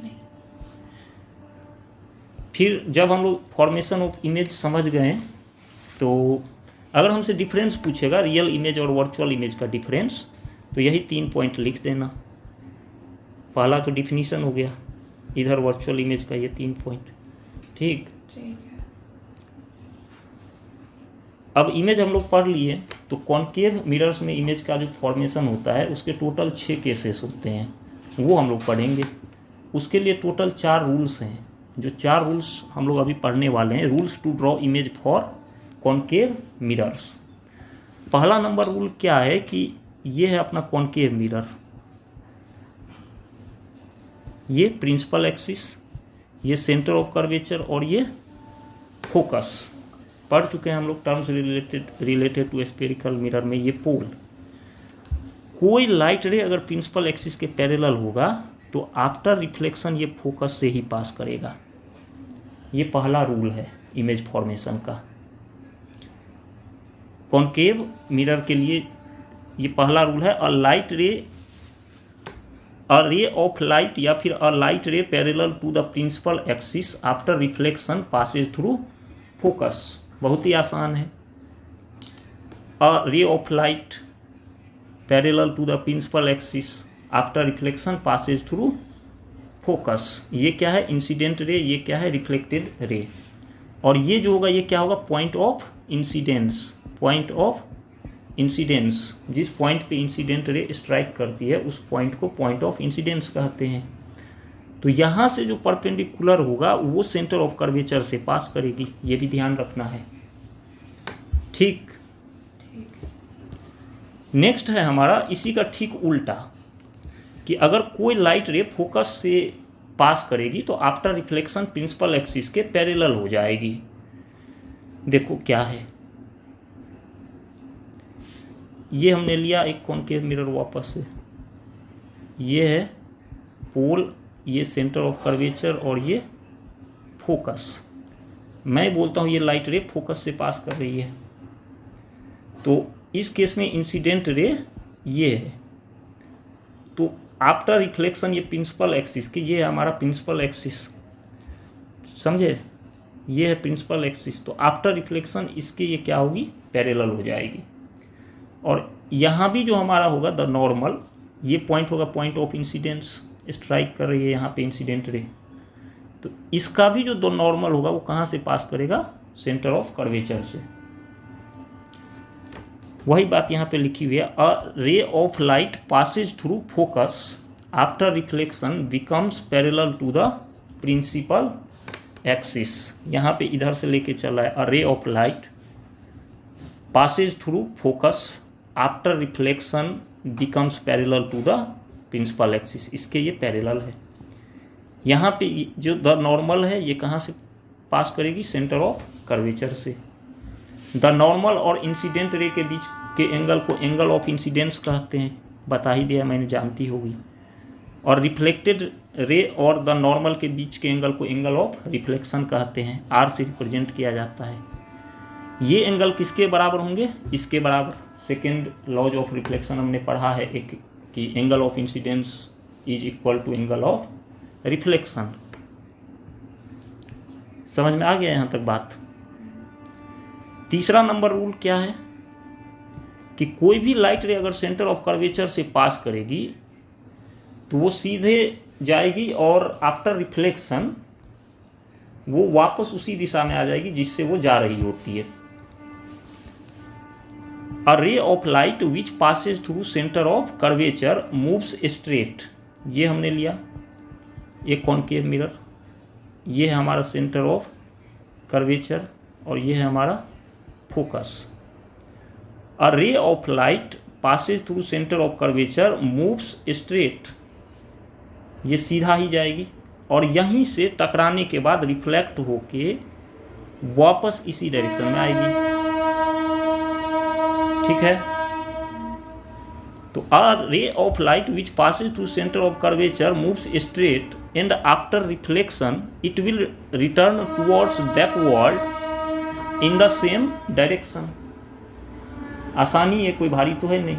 फिर जब हम लोग फॉर्मेशन ऑफ इमेज समझ गए तो अगर हमसे डिफरेंस पूछेगा रियल इमेज और वर्चुअल इमेज का डिफरेंस, तो यही 3 पॉइंट लिख देना. पहला तो डिफिनीशन हो गया, इधर वर्चुअल इमेज का ये 3 पॉइंट. ठीक है. अब इमेज हम लोग पढ़ लिए तो कॉन्केव मिरर्स में इमेज का जो फॉर्मेशन होता है उसके टोटल 6 केसेस होते हैं, वो हम लोग पढ़ेंगे. उसके लिए टोटल 4 रूल्स हैं. जो 4 रूल्स हम लोग अभी पढ़ने वाले हैं. Rules to draw image for concave mirrors. पहला नंबर रूल क्या है कि ये है अपना कॉन्केव मिरर. ये प्रिंसिपल एक्सिस, ये सेंटर ऑफ कर्वेचर और ये फोकस. पढ़ चुके हैं हम लोग terms related to spherical mirror में. ये पोल. कोई लाइट रे अगर प्रिंसिपल एक्सिस के पैरेलल होगा तो आफ्टर रिफ्लेक्शन ये फोकस से ही पास करेगा. ये पहला रूल है इमेज फॉर्मेशन का. कॉन्केव मिरर के लिए ये पहला रूल है. अ रे ऑफ लाइट या फिर a light ray parallel to the principal axis after reflection passes through focus. बहुत ही आसान है. A ray of light parallel to the principal axis after reflection passes through focus. ये क्या है? Incident ray. ये क्या है? Reflected ray. और ये जो होगा ये क्या होगा? Point of incidence. Point of incidence. जिस पॉइंट पे इंसिडेंट रे स्ट्राइक करती है उस पॉइंट को पॉइंट ऑफ इंसिडेंस कहते हैं. तो यहाँ से जो परपेंडिकुलर होगा वो सेंटर ऑफ कर्वेचर से पास करेगी. ये भी ध्यान रखना है. ठीक. नेक्स्ट है हमारा इसी का ठीक उल्टा कि अगर कोई लाइट रे फोकस से पास करेगी तो आफ्टर रिफ्लेक्शन प्रिंसिपल एक्सिस के पैरेलल हो जाएगी. देखो क्या है, ये हमने लिया एक कॉन्केव मिरर वापस से. ये है पोल, ये सेंटर ऑफ कर्वेचर और ये फोकस. मैं बोलता हूँ ये लाइट रे फोकस से पास कर रही है. तो इस केस में इंसिडेंट रे ये है. तो आफ्टर रिफ्लेक्शन ये प्रिंसिपल एक्सिस की, ये है हमारा प्रिंसिपल एक्सिस. समझे? ये है प्रिंसिपल एक्सिस. तो आफ्टर रिफ्लेक्शन इसके ये क्या होगी? पैरेलल हो जाएगी. और यहाँ भी जो हमारा होगा द नॉर्मल, ये पॉइंट होगा पॉइंट ऑफ इंसिडेंस. स्ट्राइक कर रही है यहाँ पे इंसिडेंट रे. तो इसका भी जो द नॉर्मल होगा वो कहाँ से पास करेगा? सेंटर ऑफ कर्वेचर से. वही बात यहाँ पे लिखी हुई है. A ray of light passes through focus after reflection becomes parallel to the principal axis. यहाँ पे इधर से लेके चला है. A ray of light passes through focus after reflection becomes parallel to the principal axis। इसके ये पैरेलल है। यहाँ पे जो द नॉर्मल है ये कहाँ से पास करेगी, सेंटर ऑफ कर्वेचर से। द नॉर्मल और इंसिडेंट रे के बीच के एंगल को एंगल ऑफ इंसिडेंस कहते हैं, बता ही दिया मैंने, जानती होगी। और रिफ्लेक्टेड रे और द नॉर्मल के बीच के एंगल को एंगल ऑफ रिफ्लेक्शन कहते हैं, आर से रिप्रेजेंट किया जाता है। ये एंगल किसके बराबर होंगे, इसके बराबर। सेकेंड लॉज ऑफ रिफ्लेक्शन हमने पढ़ा है एक, कि angle of incidence is equal to angle of reflection. समझ में आ गया यहाँ तक बात। तीसरा नंबर रूल क्या है कि कोई भी लाइट रे अगर सेंटर ऑफ कर्वेचर से पास करेगी तो वो सीधे जाएगी और आफ्टर रिफ्लेक्शन वो वापस उसी दिशा में आ जाएगी जिससे वो जा रही होती है। A ray of light which passes through centre of curvature moves straight, ये हमने लिया एक कॉनकेव मिरर, ये है हमारा सेंटर ऑफ कर्वेचर और ये है हमारा focus. A ray of light passes through centre of curvature moves straight, ये सीधा ही जाएगी और यहीं से टकराने के बाद रिफ्लेक्ट होके वापस इसी डायरेक्शन में आएगी। ठीक है, तो a ray of light which passes through centre of curvature moves straight and after reflection it will return towards backward in the same direction. आसानी है, कोई भारी तो है नहीं।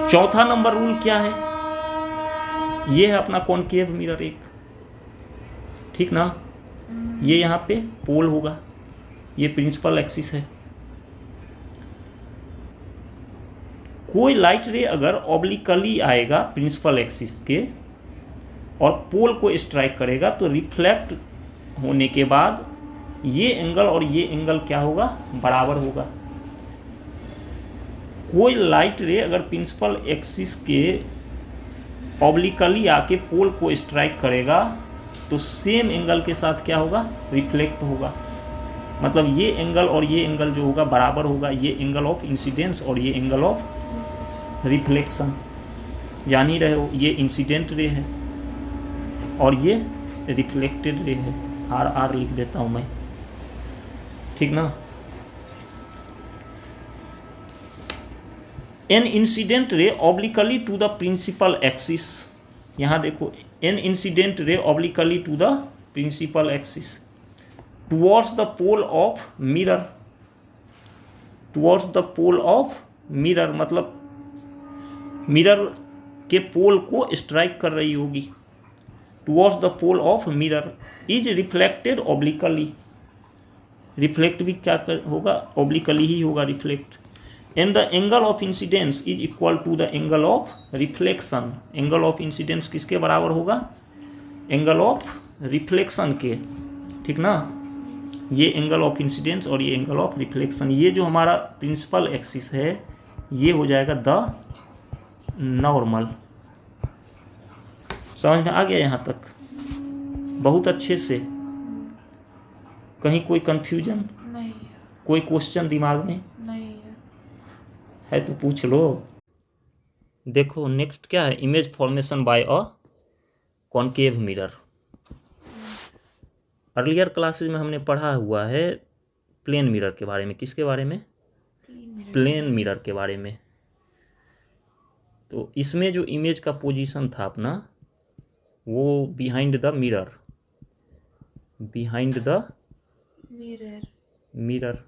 चौथा नंबर रूल क्या है, ये है अपना कॉनकेव मिरर एक, ठीक ना। ये यहाँ पे पोल होगा, ये प्रिंसिपल एक्सिस है। कोई लाइट रे अगर ऑब्लिकली आएगा प्रिंसिपल एक्सिस के और पोल को स्ट्राइक करेगा तो रिफ्लेक्ट होने के बाद ये एंगल और ये एंगल क्या होगा, बराबर होगा। कोई लाइट रे अगर प्रिंसिपल एक्सिस के ऑब्लिकली आके पोल को स्ट्राइक करेगा तो सेम एंगल के साथ क्या होगा, रिफ्लेक्ट होगा। मतलब ये एंगल और ये एंगल जो होगा बराबर होगा, ये एंगल ऑफ इंसिडेंस और ये एंगल ऑफ रिफ्लेक्शन। जान ही रहे हो, ये इंसिडेंट रे है और ये रिफ्लेक्टेड रे है। आर आर लिख देता हूँ मैं, ठीक ना। An incident ray obliquely to the principal axis, यहाँ देखो, an incident ray obliquely to the principal axis towards the pole of mirror. Towards the pole of mirror मतलब मिरर के पोल को स्ट्राइक कर रही होगी। Towards the pole of mirror is reflected obliquely, reflect भी क्या होगा, ऑब्लिकली ही होगा reflect. And the angle of incidence is equal to the angle of reflection. Angle of incidence किसके बराबर होगा, एंगल ऑफ रिफ्लेक्शन के, ठीक ना। ये एंगल ऑफ इंसिडेंस और ये एंगल ऑफ रिफ्लेक्शन, ये जो हमारा प्रिंसिपल एक्सिस है ये हो जाएगा द नॉर्मल। समझ में आ गया यहाँ तक बहुत अच्छे से। कहीं कोई कंफ्यूजन नहीं, कोई क्वेश्चन दिमाग में नहीं है तो पूछ लो। देखो नेक्स्ट क्या है, image formation by a concave mirror. Earlier classes में हमने पढ़ा हुआ है प्लेन मिरर के बारे में। किसके बारे में, प्लेन मिरर के बारे में। तो इसमें जो इमेज का पोजीशन था अपना वो behind the mirror, behind the mirror.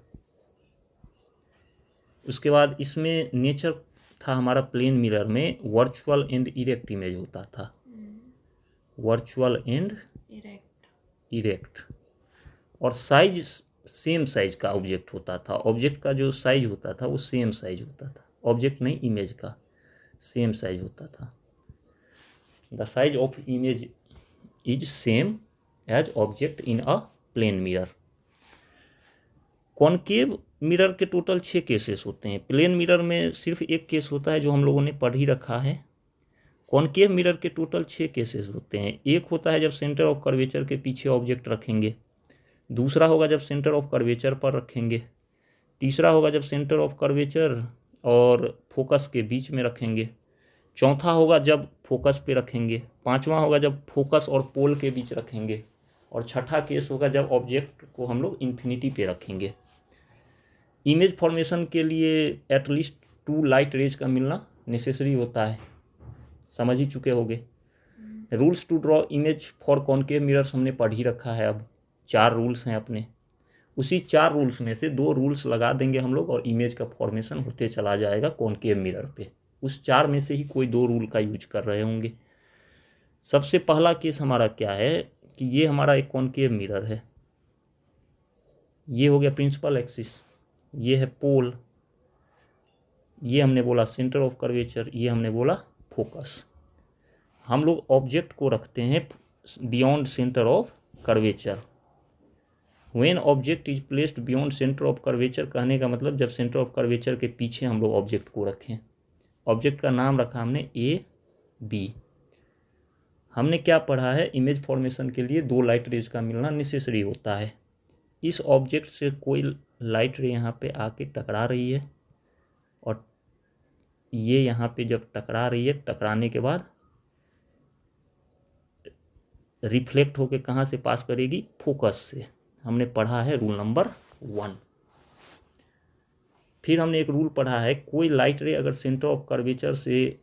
उसके बाद इसमें नेचर था हमारा प्लेन मिरर में वर्चुअल एंड इरेक्ट इमेज होता था, वर्चुअल एंड इरेक्ट। और साइज सेम साइज का ऑब्जेक्ट होता था, ऑब्जेक्ट का जो साइज होता था वो सेम साइज होता था, ऑब्जेक्ट नहीं इमेज का सेम साइज होता था। The size of image is same as object in a plane mirror. Concave mirror के टोटल 6 केसेस होते हैं। प्लेन मिरर में सिर्फ एक केस होता है जो हम लोगों ने पढ़ ही रखा है। कॉनकेव मिरर के टोटल 6 केसेस होते हैं। एक होता है जब सेंटर ऑफ कर्वेचर के पीछे ऑब्जेक्ट रखेंगे, दूसरा होगा जब सेंटर ऑफ कर्वेचर पर रखेंगे, तीसरा होगा जब सेंटर ऑफ कर्वेचर और फोकस के बीच में रखेंगे। चौथा होगा जब फोकस पे रखेंगे। पांचवा होगा जब फोकस और पोल के बीच रखेंगे। और छठा केस होगा जब ऑब्जेक्ट को हम लोग इन्फिनिटी पे रखेंगे। इमेज फॉर्मेशन के लिए एटलीस्ट 2 लाइट रेज का मिलना नेसेसरी होता है, समझ ही चुके होगे। Rules to draw image for concave mirrors हमने पढ़ ही रखा है। अब 4 रूल्स हैं अपने, उसी 4 रूल्स में से 2 रूल्स लगा देंगे हम लोग और इमेज का फॉर्मेशन होते चला जाएगा कॉनकेव मिरर पे। उस 4 में से ही कोई 2 रूल का यूज कर रहे होंगे। सबसे पहला केस हमारा क्या है कि ये हमारा एक कॉनकेव मिरर है, ये हो गया प्रिंसिपल एक्सिस, ये है पोल, ये हमने बोला सेंटर ऑफ कर्वेचर, ये हमने बोला फोकस। हम लोग ऑब्जेक्ट को रखते हैं beyond centre of curvature. When object is placed beyond centre of curvature, कहने का मतलब जब सेंटर ऑफ कर्वेचर के पीछे हम लोग ऑब्जेक्ट को रखें। ऑब्जेक्ट का नाम रखा हमने ए बी। हमने क्या पढ़ा है, इमेज फॉर्मेशन के लिए 2 लाइट रेज का मिलना नेसेसरी होता है। इस ऑब्जेक्ट से कोई लाइट रे यहाँ पे आके टकरा रही है और ये यहाँ पे जब टकरा रही है, टकराने के बाद रिफ्लेक्ट होके कहाँ से पास करेगी, फोकस से। हमने पढ़ा है रूल नंबर 1। फिर हमने एक रूल पढ़ा है, कोई लाइट रे अगर सेंटर ऑफ कर्वेचर से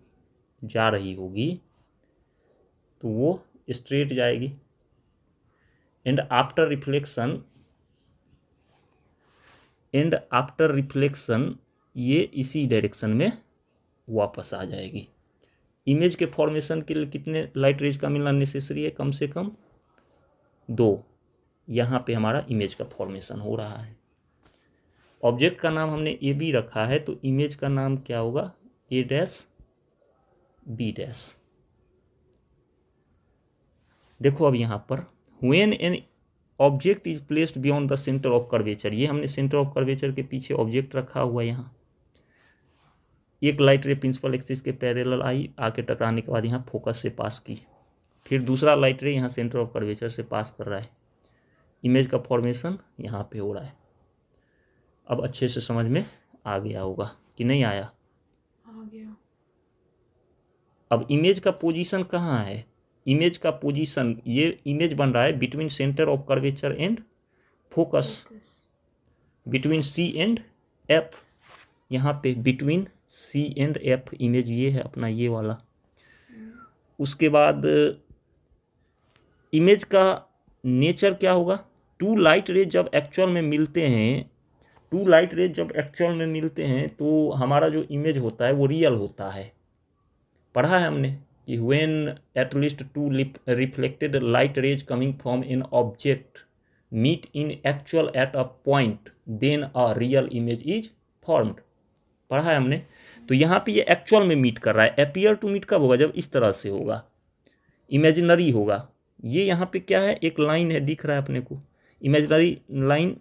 जा रही होगी तो वो स्ट्रेट जाएगी एंड आफ्टर रिफ्लेक्शन ये इसी डायरेक्शन में वापस आ जाएगी। इमेज के फॉर्मेशन के लिए कितने लाइट रेज का मिलना नेसेसरी है, कम से कम 2। यहाँ पे हमारा इमेज का फॉर्मेशन हो रहा है। ऑब्जेक्ट का नाम हमने ए बी रखा है तो इमेज का नाम क्या होगा, ए डैश बी डैश। देखो अब यहाँ पर when an object is placed beyond the centre of curvature, ये हमने सेंटर ऑफ कर्वेचर के पीछे ऑब्जेक्ट रखा हुआ है। यहाँ एक लाइट रे प्रिंसिपल एक्सिस के पैरेलल आई, आके टकराने के बाद यहाँ फोकस से पास की। फिर दूसरा लाइट रे यहाँ सेंटर ऑफ कर्वेचर से पास कर रहा है। इमेज का फॉर्मेशन यहाँ पे हो रहा है। अब अच्छे से समझ में आ गया होगा कि नहीं आया? आ गया। अब इमेज का पोजीशन कहाँ है? इमेज का पोजीशन, ये इमेज बन रहा है between centre of curvature and focus, between C and F. यहाँ पे between C and F image ये है अपना, ये वाला। उसके बाद इमेज का नेचर क्या होगा, 2 लाइट रेज जब एक्चुअल में मिलते हैं, 2 लाइट रेज जब एक्चुअल में मिलते हैं तो हमारा जो इमेज होता है वो रियल होता है। पढ़ा है हमने कि when at least 2 reflected light rays coming from an object meet in actual at a point, then a real image is formed। पढ़ा है हमने। तो यहाँ पे ये एक्चुअल में मीट कर रहा है। appear to meet कब होगा, जब इस तरह से होगा, इमेजिनरी होगा। ये यहाँ पे क्या है, एक लाइन है दिख रहा है अपने को, इमेजिनरी लाइन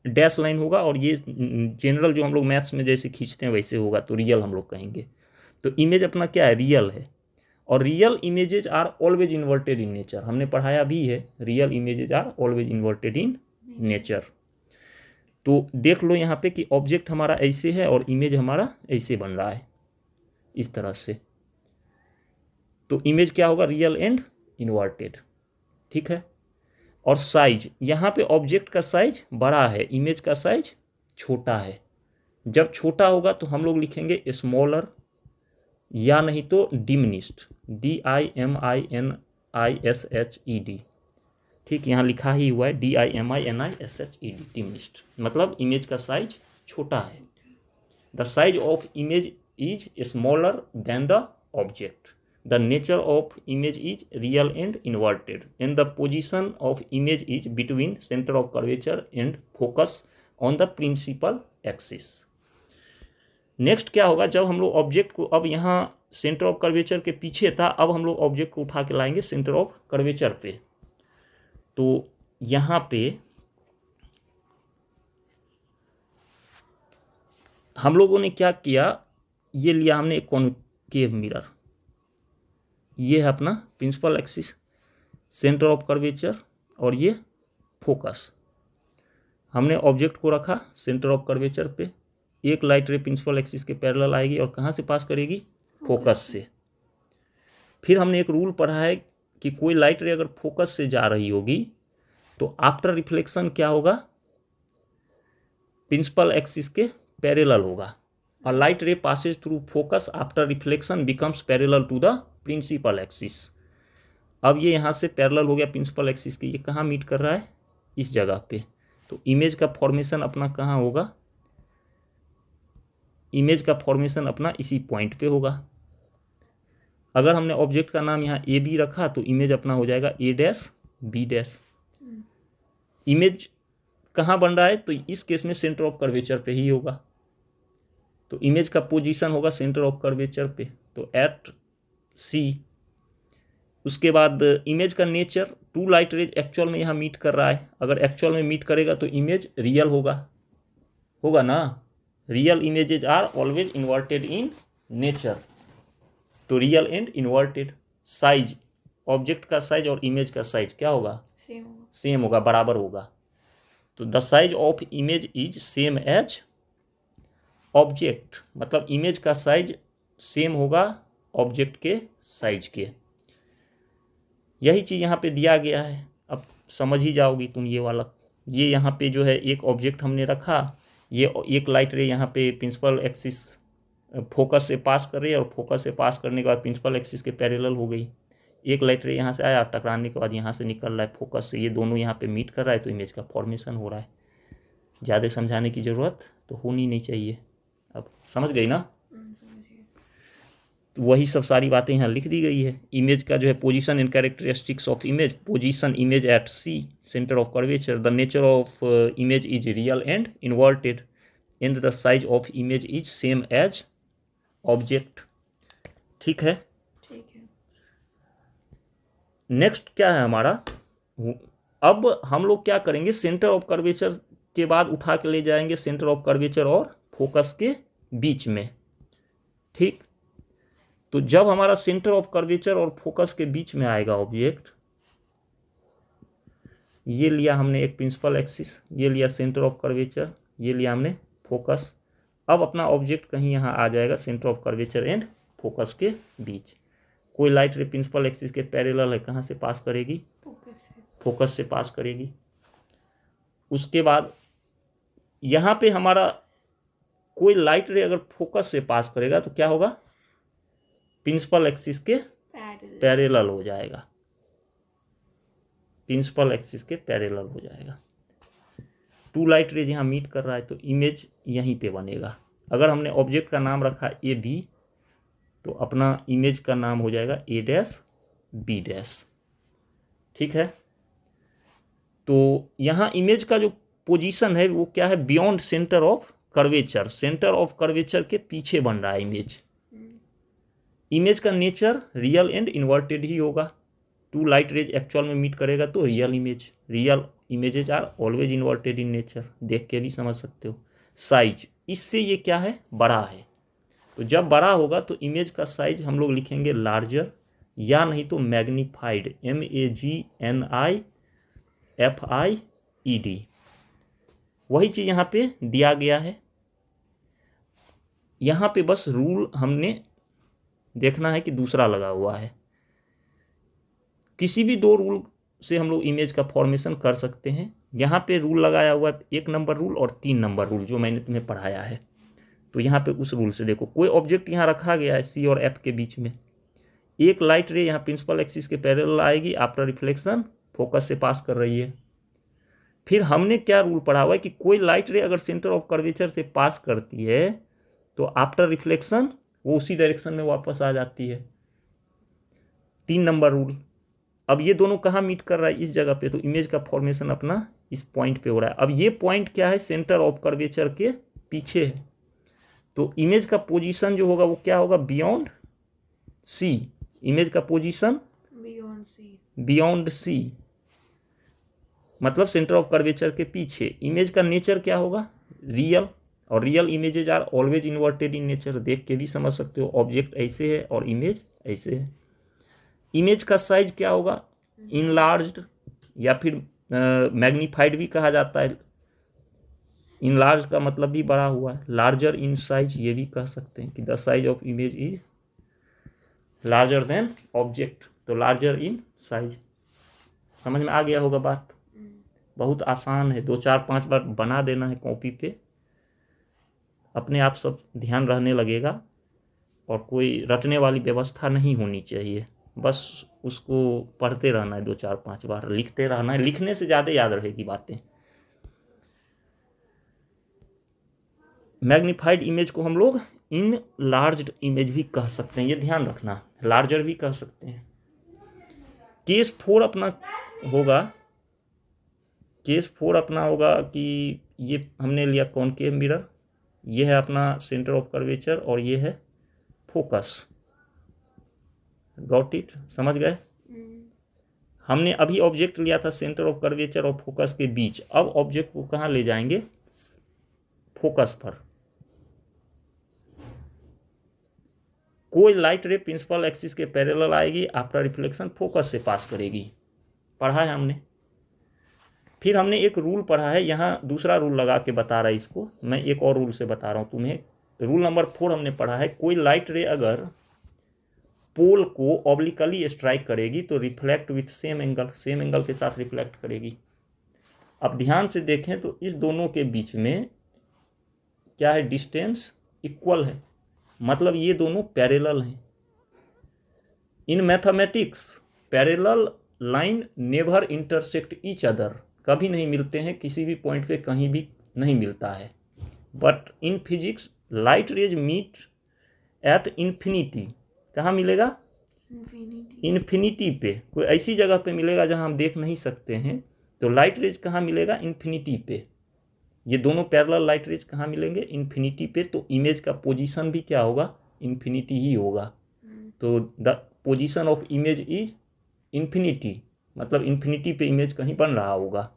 डैश लाइन होगा, और ये जनरल जो हम लोग मैथ्स में जैसे खींचते हैं वैसे होगा, तो रियल हम लोग कहेंगे। तो इमेज अपना क्या है, रियल है। और real images are always inverted in nature, हमने पढ़ाया भी है, real images are always inverted in nature. तो देख लो यहाँ पे कि ऑब्जेक्ट हमारा ऐसे है और इमेज हमारा ऐसे बन रहा है, इस तरह से। तो इमेज क्या होगा, रियल एंड इन्वर्टेड, ठीक है। और साइज, यहाँ पे ऑब्जेक्ट का साइज बड़ा है, इमेज का साइज छोटा है। जब छोटा होगा तो हम लोग लिखेंगे स्मॉलर या नहीं तो डिमिनिश्ड, DIMINISHED, ठीक, यहाँ लिखा ही हुआ है DIMINISHED, डिमिनिश्ड, मतलब इमेज का साइज छोटा है। The size of image is smaller than the object. The nature of image is real and inverted and the position of image is between centre of curvature and focus on the principal axis. Next क्या होगा, जब हम लोग object को, अब यहाँ centre of curvature के पीछे था, अब हम लोग ऑब्जेक्ट को उठा के लाएंगे सेंटर ऑफ कर्वेचर पे। तो यहाँ पे हम लोगों ने क्या किया, ये लिया हमने एक कॉनकेव मिरर, ये है अपना principal axis, centre of curvature, और ये फोकस। हमने ऑब्जेक्ट को रखा सेंटर ऑफ कर्वेचर पे, एक लाइट रे प्रिंसिपल एक्सिस के पैरेलल आएगी और कहाँ से पास करेगी? फोकस से। फिर हमने एक रूल पढ़ा है कि कोई लाइट रे अगर फोकस से जा रही होगी तो आफ्टर रिफ्लेक्शन क्या होगा? प्रिंसिपल एक्सिस के पैरेलल होगा। A light ray passes through focus after reflection becomes parallel to the principal axis. अब ये यहाँ से पैरेलल हो गया प्रिंसिपल एक्सिस के, ये कहाँ मीट कर रहा है? इस जगह पे। तो इमेज का फॉर्मेशन अपना कहाँ होगा? इमेज का फॉर्मेशन अपना इसी पॉइंट पे होगा। अगर हमने ऑब्जेक्ट का नाम यहाँ ए बी रखा तो इमेज अपना हो जाएगा ए डैश बी डैश। इमेज कहाँ बन रहा है? तो इस केस में सेंटर ऑफ कर्वेचर पे ही होगा। तो इमेज का पोजीशन होगा सेंटर ऑफ कर्वेचर पे, तो एट सी। उसके बाद इमेज का nature, two light rays actual में यहाँ मीट कर रहा है। अगर एक्चुअल में मीट करेगा तो इमेज रियल होगा ना। Real images are always inverted in nature, तो real and inverted. Size, object का साइज और इमेज का साइज क्या होगा? सेम होगा, बराबर होगा। तो the size of image is same as object, मतलब इमेज का साइज सेम होगा ऑब्जेक्ट के साइज के। यही चीज़ यहाँ पे दिया गया है, अब समझ ही जाओगी तुम ये वाला। ये यहाँ पे जो है एक ऑब्जेक्ट हमने रखा, ये एक लाइट रे यहाँ पे प्रिंसिपल एक्सिस फोकस से पास कर रही है और फोकस से पास करने के बाद प्रिंसिपल एक्सिस के पैरेलल हो गई। एक लाइट रे यहाँ से आया, टकराने के बाद यहाँ से निकल रहा है फोकस से, ये दोनों यहाँ पे मीट कर रहा है तो इमेज का फॉर्मेशन हो रहा है। ज़्यादा समझाने की ज़रूरत तो होनी नहीं चाहिए। अब समझ गई ना? तो वही सब सारी बातें यहाँ लिख दी गई है। इमेज का जो है position and characteristics of image, position image at C, centre of curvature, the nature of image is real and inverted, and the size of image is same as object. ठीक है। नेक्स्ट क्या है हमारा? अब हम लोग क्या करेंगे, सेंटर ऑफ कर्वेचर के बाद उठा के ले जाएंगे सेंटर ऑफ कर्वेचर और फोकस के बीच में। ठीक, तो जब हमारा सेंटर ऑफ कर्वेचर और फोकस के बीच में आएगा ऑब्जेक्ट, ये लिया हमने एक प्रिंसिपल एक्सिस, ये लिया सेंटर ऑफ कर्वेचर, ये लिया हमने फोकस। अब अपना ऑब्जेक्ट कहीं यहाँ आ जाएगा centre of curvature and focus के बीच। कोई लाइट रे प्रिंसिपल एक्सिस के पैरेलल है, कहाँ से पास करेगी? फोकस से पास करेगी। उसके बाद यहाँ पे हमारा कोई लाइट रे अगर फोकस से पास करेगा तो क्या होगा? प्रिंसिपल एक्सिस के पैरेलल हो जाएगा, प्रिंसिपल एक्सिस के पैरेलल हो जाएगा। टू लाइट रेज यहाँ मीट कर रहा है तो इमेज यहीं पे बनेगा। अगर हमने ऑब्जेक्ट का नाम रखा ए बी तो अपना इमेज का नाम हो जाएगा ए डैश बी डैश। ठीक है। तो यहाँ इमेज का जो पोजीशन है वो क्या है? Beyond centre of curvature, centre of curvature के पीछे बन रहा है इमेज। इमेज का नेचर रियल एंड इन्वर्टेड ही होगा। टू लाइट रेज एक्चुअल में मीट करेगा तो real image, real images are always inverted in nature, देख के भी समझ सकते हो। साइज, इससे ये क्या है? बड़ा है। तो जब बड़ा होगा तो इमेज का साइज हम लोग लिखेंगे लार्जर या नहीं तो मैग्नीफाइड, MAGNIFIED। वही चीज़ यहाँ पे दिया गया है। यहाँ पे बस रूल हमने देखना है कि दूसरा लगा हुआ है। किसी भी दो रूल से हम लोग इमेज का फॉर्मेशन कर सकते हैं। यहाँ पे रूल लगाया हुआ है 1 नंबर रूल और 3 नंबर रूल जो मैंने तुम्हें पढ़ाया है। तो यहाँ पे उस रूल से देखो, कोई ऑब्जेक्ट यहाँ रखा गया है सी और एफ के बीच में, एक लाइट रे यहाँ प्रिंसिपल एक्सिस के पैरेलल आएगी, आफ्टर रिफ्लेक्शन फोकस से पास कर रही है। फिर हमने क्या रूल पढ़ा हुआ है कि कोई लाइट रे अगर सेंटर ऑफ कर्वेचर से पास करती है तो आफ्टर रिफ्लेक्शन वो उसी डायरेक्शन में वापस आ जाती है। 3 नंबर रूल। अब ये दोनों कहाँ मीट कर रहा है? इस जगह पे। तो इमेज का फॉर्मेशन अपना इस पॉइंट पे हो रहा है। अब ये पॉइंट क्या है? सेंटर ऑफ कर्वेचर के पीछे है। तो इमेज का पोजीशन जो होगा वो क्या होगा? Beyond C. इमेज का पोजीशन बियॉन्ड सी, मतलब सेंटर ऑफ कर्वेचर के पीछे। इमेज का नेचर क्या होगा? रियल, और real images are always inverted in nature, देख के भी समझ सकते हो। ऑब्जेक्ट ऐसे है और इमेज ऐसे है। इमेज का साइज क्या होगा? इनलार्ज्ड या फिर मैग्नीफाइड भी कहा जाता है। इनलार्ज का मतलब भी बड़ा हुआ है, लार्जर इन साइज ये भी कह सकते हैं कि the size of image is larger than object, तो लार्जर इन साइज। समझ में आ गया होगा बात, बहुत आसान है, 2 4 5 बार बना देना है कॉपी पे, अपने आप सब ध्यान रहने लगेगा और कोई रटने वाली व्यवस्था नहीं होनी चाहिए, बस उसको पढ़ते रहना है 2 4 5 बार, लिखते रहना है, लिखने से ज़्यादा याद रहेगी बातें। मैग्नीफाइड इमेज को हम लोग इन लार्ज्ड इमेज भी कह सकते हैं, ये ध्यान रखना, लार्जर भी कह सकते हैं। केस 4 अपना होगा, केस 4 अपना होगा कि ये हमने लिया कॉनकेव मिरर, ये है अपना सेंटर ऑफ कर्वेचर और ये है फोकस। गॉट इट, समझ गए? हमने अभी ऑब्जेक्ट लिया था सेंटर ऑफ कर्वेचर और फोकस के बीच, अब ऑब्जेक्ट को कहाँ ले जाएंगे? फोकस पर। कोई लाइट रे प्रिंसिपल एक्सिस के पैरेलल आएगी, आफ्टर रिफ्लेक्शन फोकस से पास करेगी, पढ़ा है हमने। फिर हमने एक रूल पढ़ा है, यहाँ दूसरा रूल लगा के बता रहा है इसको, मैं एक और रूल से बता रहा हूँ तुम्हें। रूल नंबर 4 हमने पढ़ा है, कोई लाइट रे अगर पोल को ऑब्लिकली स्ट्राइक करेगी तो reflect with same angle, same angle के साथ रिफ्लेक्ट करेगी। अब ध्यान से देखें तो इस दोनों के बीच में क्या है? डिस्टेंस इक्वल है, मतलब ये दोनों पैरेलल हैं। In mathematics parallel line never intersect each other, कभी नहीं मिलते हैं, किसी भी पॉइंट पे कहीं भी नहीं मिलता है। But in physics light rays meet at infinity, कहाँ मिलेगा? इन्फिनिटी पे, कोई ऐसी जगह पे मिलेगा जहाँ हम देख नहीं सकते हैं, तो लाइट रेज कहाँ मिलेगा? इन्फिनिटी पे। ये दोनों पैरेलल लाइट रेज कहाँ मिलेंगे? इन्फिनिटी पे, तो इमेज का पोजीशन भी क्या होगा? इन्फिनिटी ही होगा। तो the position of image is infinity, मतलब इन्फिनिटी पे इमेज कहीं बन रहा होगा।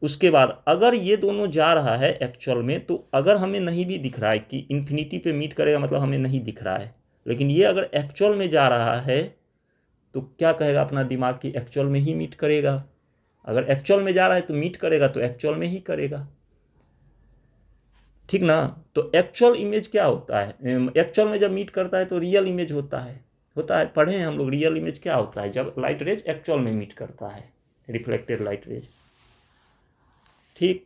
उसके बाद अगर ये दोनों जा रहा है एक्चुअल में, तो अगर हमें नहीं भी दिख रहा है कि इन्फिनिटी पे मीट करेगा, मतलब हमें नहीं दिख रहा है, लेकिन ये अगर एक्चुअल में जा रहा है तो क्या कहेगा अपना दिमाग कि एक्चुअल में ही मीट करेगा। अगर एक्चुअल में जा रहा है तो मीट करेगा, तो एक्चुअल में ही करेगा, ठीक ना? तो एक्चुअल इमेज क्या होता है? एक्चुअल में जब मीट करता है तो रियल इमेज होता है पढ़े हैं हम लोग। रियल इमेज क्या होता है? जब लाइट रेज एक्चुअल में मीट करता है, रिफ्लेक्टेड लाइट रेज, ठीक।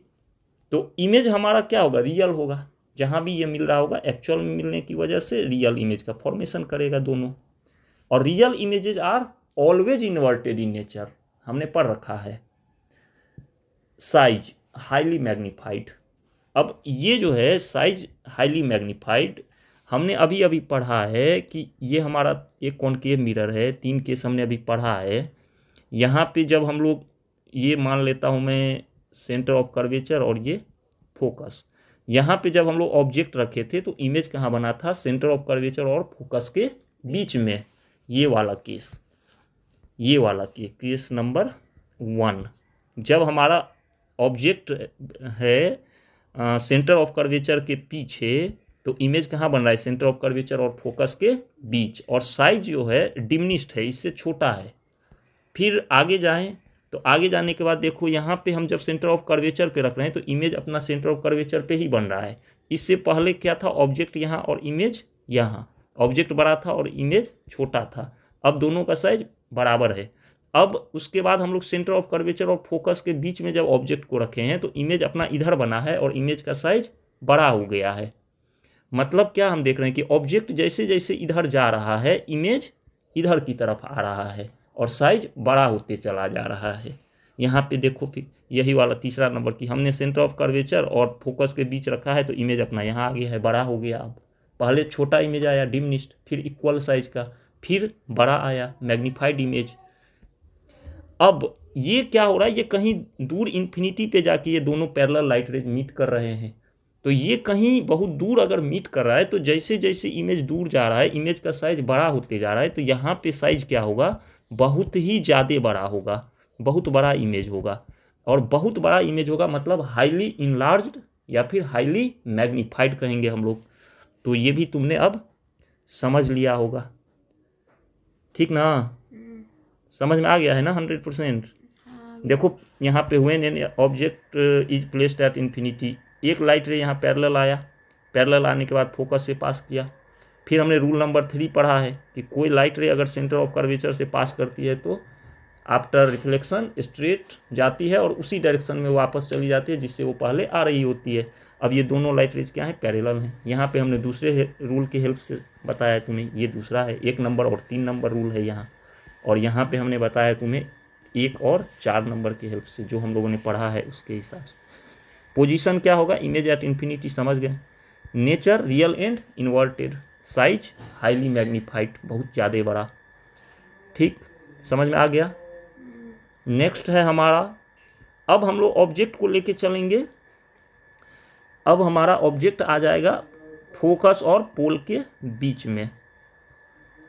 तो इमेज हमारा क्या होगा? रियल होगा। जहाँ भी ये मिल रहा होगा एक्चुअल में मिलने की वजह से रियल इमेज का फॉर्मेशन करेगा दोनों। और real images are always inverted in nature, हमने पढ़ रखा है। साइज हाईली मैग्नीफाइड, अब ये जो है साइज हाईली मैग्नीफाइड, हमने अभी अभी पढ़ा है कि ये हमारा एक कॉनकेव मिरर है, 3 केस हमने अभी पढ़ा है। यहाँ पे जब हम लोग ये मान लेता हूँ मैं सेंटर ऑफ कर्वेचर और ये फोकस, यहाँ पे जब हम लोग ऑब्जेक्ट रखे थे तो इमेज कहाँ बना था? सेंटर ऑफ कर्वेचर और फोकस के बीच में। ये वाला केस, ये वाला केस नंबर 1, जब हमारा ऑब्जेक्ट है सेंटर ऑफ कर्वेचर के पीछे, तो इमेज कहाँ बन रहा है? सेंटर ऑफ कर्वेचर और फोकस के बीच, और साइज जो है डिमिनिश्ड है, इससे छोटा है। फिर आगे जाएं तो आगे जाने के बाद देखो यहाँ पे हम जब सेंटर ऑफ कर्वेचर पे रख रहे हैं तो इमेज अपना सेंटर ऑफ कर्वेचर पे ही बन रहा है। इससे पहले क्या था? ऑब्जेक्ट यहाँ और इमेज यहाँ, ऑब्जेक्ट बड़ा था और इमेज छोटा था, अब दोनों का साइज बराबर है। अब उसके बाद हम लोग सेंटर ऑफ कर्वेचर और फोकस के बीच में जब ऑब्जेक्ट को रखे हैं तो इमेज अपना इधर बना है और इमेज का साइज बड़ा हो गया है। मतलब क्या हम देख रहे हैं कि ऑब्जेक्ट जैसे जैसे इधर जा रहा है, इमेज इधर की तरफ आ रहा है और साइज बड़ा होते चला जा रहा है। यहाँ पे देखो फिर यही वाला तीसरा नंबर कि हमने सेंटर ऑफ कर्वेचर और फोकस के बीच रखा है तो इमेज अपना यहाँ आ गया है, बड़ा हो गया। अब पहले छोटा इमेज आया डिमिनिश्ड, फिर इक्वल साइज का, फिर बड़ा आया मैग्नीफाइड इमेज। अब ये क्या हो रहा है? ये कहीं दूर इन्फिनिटी पे जाके ये दोनों पैरेलल लाइट रेज मीट कर रहे हैं, तो ये कहीं बहुत दूर अगर मीट कर रहा है तो जैसे जैसे इमेज दूर जा रहा है इमेज का साइज बड़ा होते जा रहा है, तो यहाँ पे साइज क्या होगा? बहुत ही ज़्यादा बड़ा होगा, बहुत बड़ा इमेज होगा। और बहुत बड़ा इमेज होगा मतलब हाईली इनलार्ज्ड या फिर हाईली मैग्नीफाइड कहेंगे हम लोग। तो ये भी तुमने अब समझ लिया होगा, ठीक ना? समझ में आ गया है ना 100%? देखो यहाँ पे when an object is placed at infinity, एक लाइट रे यहाँ पैरेलल आया, पैरेलल आने के बाद फोकस से पास किया। फिर हमने रूल नंबर 3 पढ़ा है कि कोई लाइट रे अगर सेंटर ऑफ कर्वेचर से पास करती है तो आफ्टर रिफ्लेक्शन स्ट्रेट जाती है और उसी डायरेक्शन में वापस चली जाती है जिससे वो पहले आ रही होती है। अब ये दोनों लाइट रेज क्या है, पैरेलल हैं। यहाँ पे हमने दूसरे रूल की हेल्प से बताया तुम्हें, ये दूसरा है, 1 नंबर और 3 नंबर रूल है यहाँ। और यहाँ पे हमने बताया तुम्हें 1 और 4 नंबर की हेल्प से, जो हम लोगों ने पढ़ा है उसके हिसाब से। पोजीशन क्या होगा, इमेज एट इन्फिनिटी, समझ गए। Nature real and inverted, size highly magnified, बहुत ज़्यादा बड़ा। ठीक, समझ में आ गया। नेक्स्ट है हमारा, अब हम लोग ऑब्जेक्ट को लेके चलेंगे। अब हमारा ऑब्जेक्ट आ जाएगा फोकस और पोल के बीच में।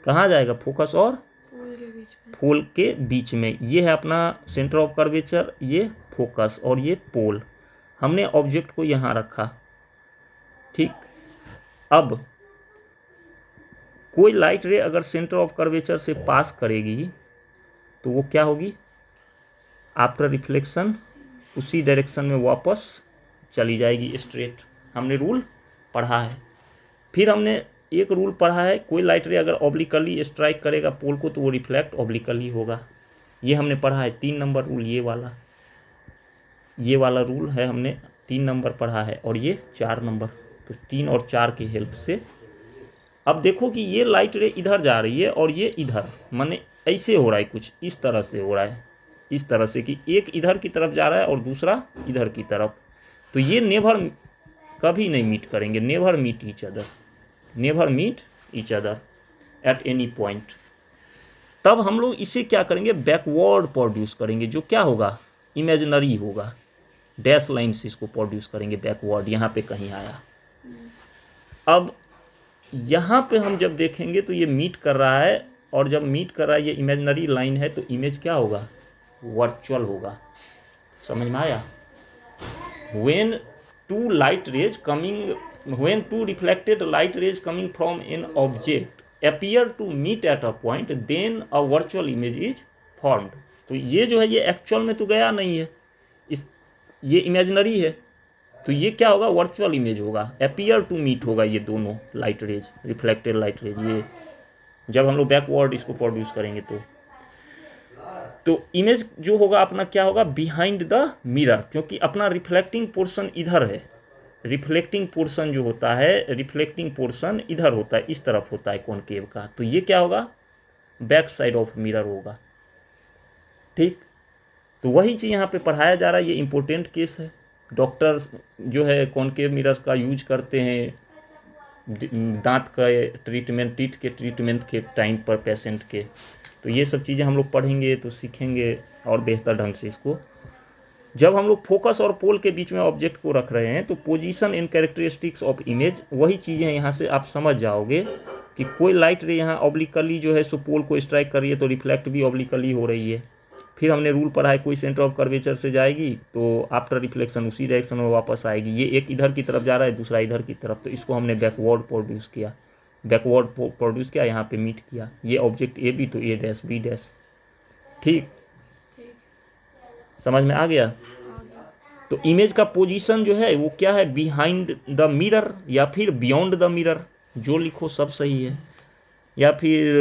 कहाँ जाएगा, फोकस और पोल के बीच में। पोल के बीच में। ये है अपना सेंटर ऑफ कर्वेचर, ये फोकस और ये पोल। हमने ऑब्जेक्ट को यहाँ रखा। ठीक, अब कोई लाइट रे अगर सेंटर ऑफ कर्वेचर से पास करेगी तो वो क्या होगी, आफ्टर रिफ्लेक्शन उसी डायरेक्शन में वापस चली जाएगी स्ट्रेट। हमने रूल पढ़ा है। फिर हमने एक रूल पढ़ा है, कोई लाइट रे अगर ऑब्लिकली स्ट्राइक करेगा पोल को तो वो रिफ्लेक्ट ऑब्लिकली होगा। ये हमने पढ़ा है 3 नंबर रूल, ये वाला रूल है, हमने 3 नंबर पढ़ा है। और ये 4 नंबर, तो 3 और 4 की हेल्प से अब देखो कि ये लाइट रे इधर जा रही है और ये इधर, माने ऐसे हो रहा है, कुछ इस तरह से हो रहा है, इस तरह से कि एक इधर की तरफ जा रहा है और दूसरा इधर की तरफ। तो ये नेवर कभी नहीं मीट करेंगे, never meet each other, never meet each other at any point. तब हम लोग इसे क्या करेंगे, बैकवर्ड प्रोड्यूस करेंगे, जो क्या होगा, इमेजिनरी होगा। डैश लाइन से इसको प्रोड्यूस करेंगे बैकवर्ड, यहाँ पे कहीं आया। अब यहाँ पे हम जब देखेंगे तो ये मीट कर रहा है, और जब मीट कर रहा है ये इमेजिनरी लाइन है, तो इमेज क्या होगा, वर्चुअल होगा। समझ में आया। when two reflected light rays coming from an object appear to meet at a point, then a virtual image is formed। तो ये जो है ये एक्चुअल में तो गया नहीं है, ये इमेजिनरी है, तो ये क्या होगा, वर्चुअल इमेज होगा, appear to meet होगा ये दोनों light rays, reflected light raise. ये जब हम लोग बैकवर्ड इसको प्रोड्यूस करेंगे तो इमेज जो होगा अपना क्या होगा, बिहाइंड द मिरर, क्योंकि अपना रिफ्लेक्टिंग पोर्शन इधर है। रिफ्लेक्टिंग पोर्शन जो होता है, रिफ्लेक्टिंग पोर्शन इधर होता है, इस तरफ होता है कॉनकेव का, तो ये क्या होगा, बैक साइड ऑफ मिरर होगा। ठीक, तो वही चीज़ यहाँ पे पढ़ाया जा रहा है। ये इंपॉर्टेंट केस है। डॉक्टर जो है कॉनकेव मिरर का यूज करते हैं दांत का ट्रीटमेंट, टीथ के ट्रीटमेंट के टाइम पर पेशेंट के। तो ये सब चीज़ें हम लोग पढ़ेंगे तो सीखेंगे और बेहतर ढंग से इसको। जब हम लोग फोकस और पोल के बीच में ऑब्जेक्ट को रख रहे हैं तो position and characteristics of image, वही चीज़ें यहाँ से आप समझ जाओगे कि कोई लाइट रे यहाँ ऑब्लिकली जो है सो पोल को स्ट्राइक कर रही है तो रिफ्लेक्ट भी ऑब्लिकली हो रही है। फिर हमने रूल पढ़ा है, कोई सेंटर ऑफ कर्वेचर से जाएगी तो आफ्टर रिफ्लेक्शन उसी डायरेक्शन में वापस आएगी। ये एक इधर की तरफ जा रहा है, दूसरा इधर की तरफ, तो इसको हमने बैकवर्ड प्रोड्यूस किया, यहाँ पे मीट किया। ये ऑब्जेक्ट ए बी तो ए डैश बी डैश। ठीक, समझ में आ गया। तो इमेज का पोजीशन जो है वो क्या है, बिहाइंड द मिरर या फिर बियॉन्ड द मिरर, जो लिखो सब सही है। या फिर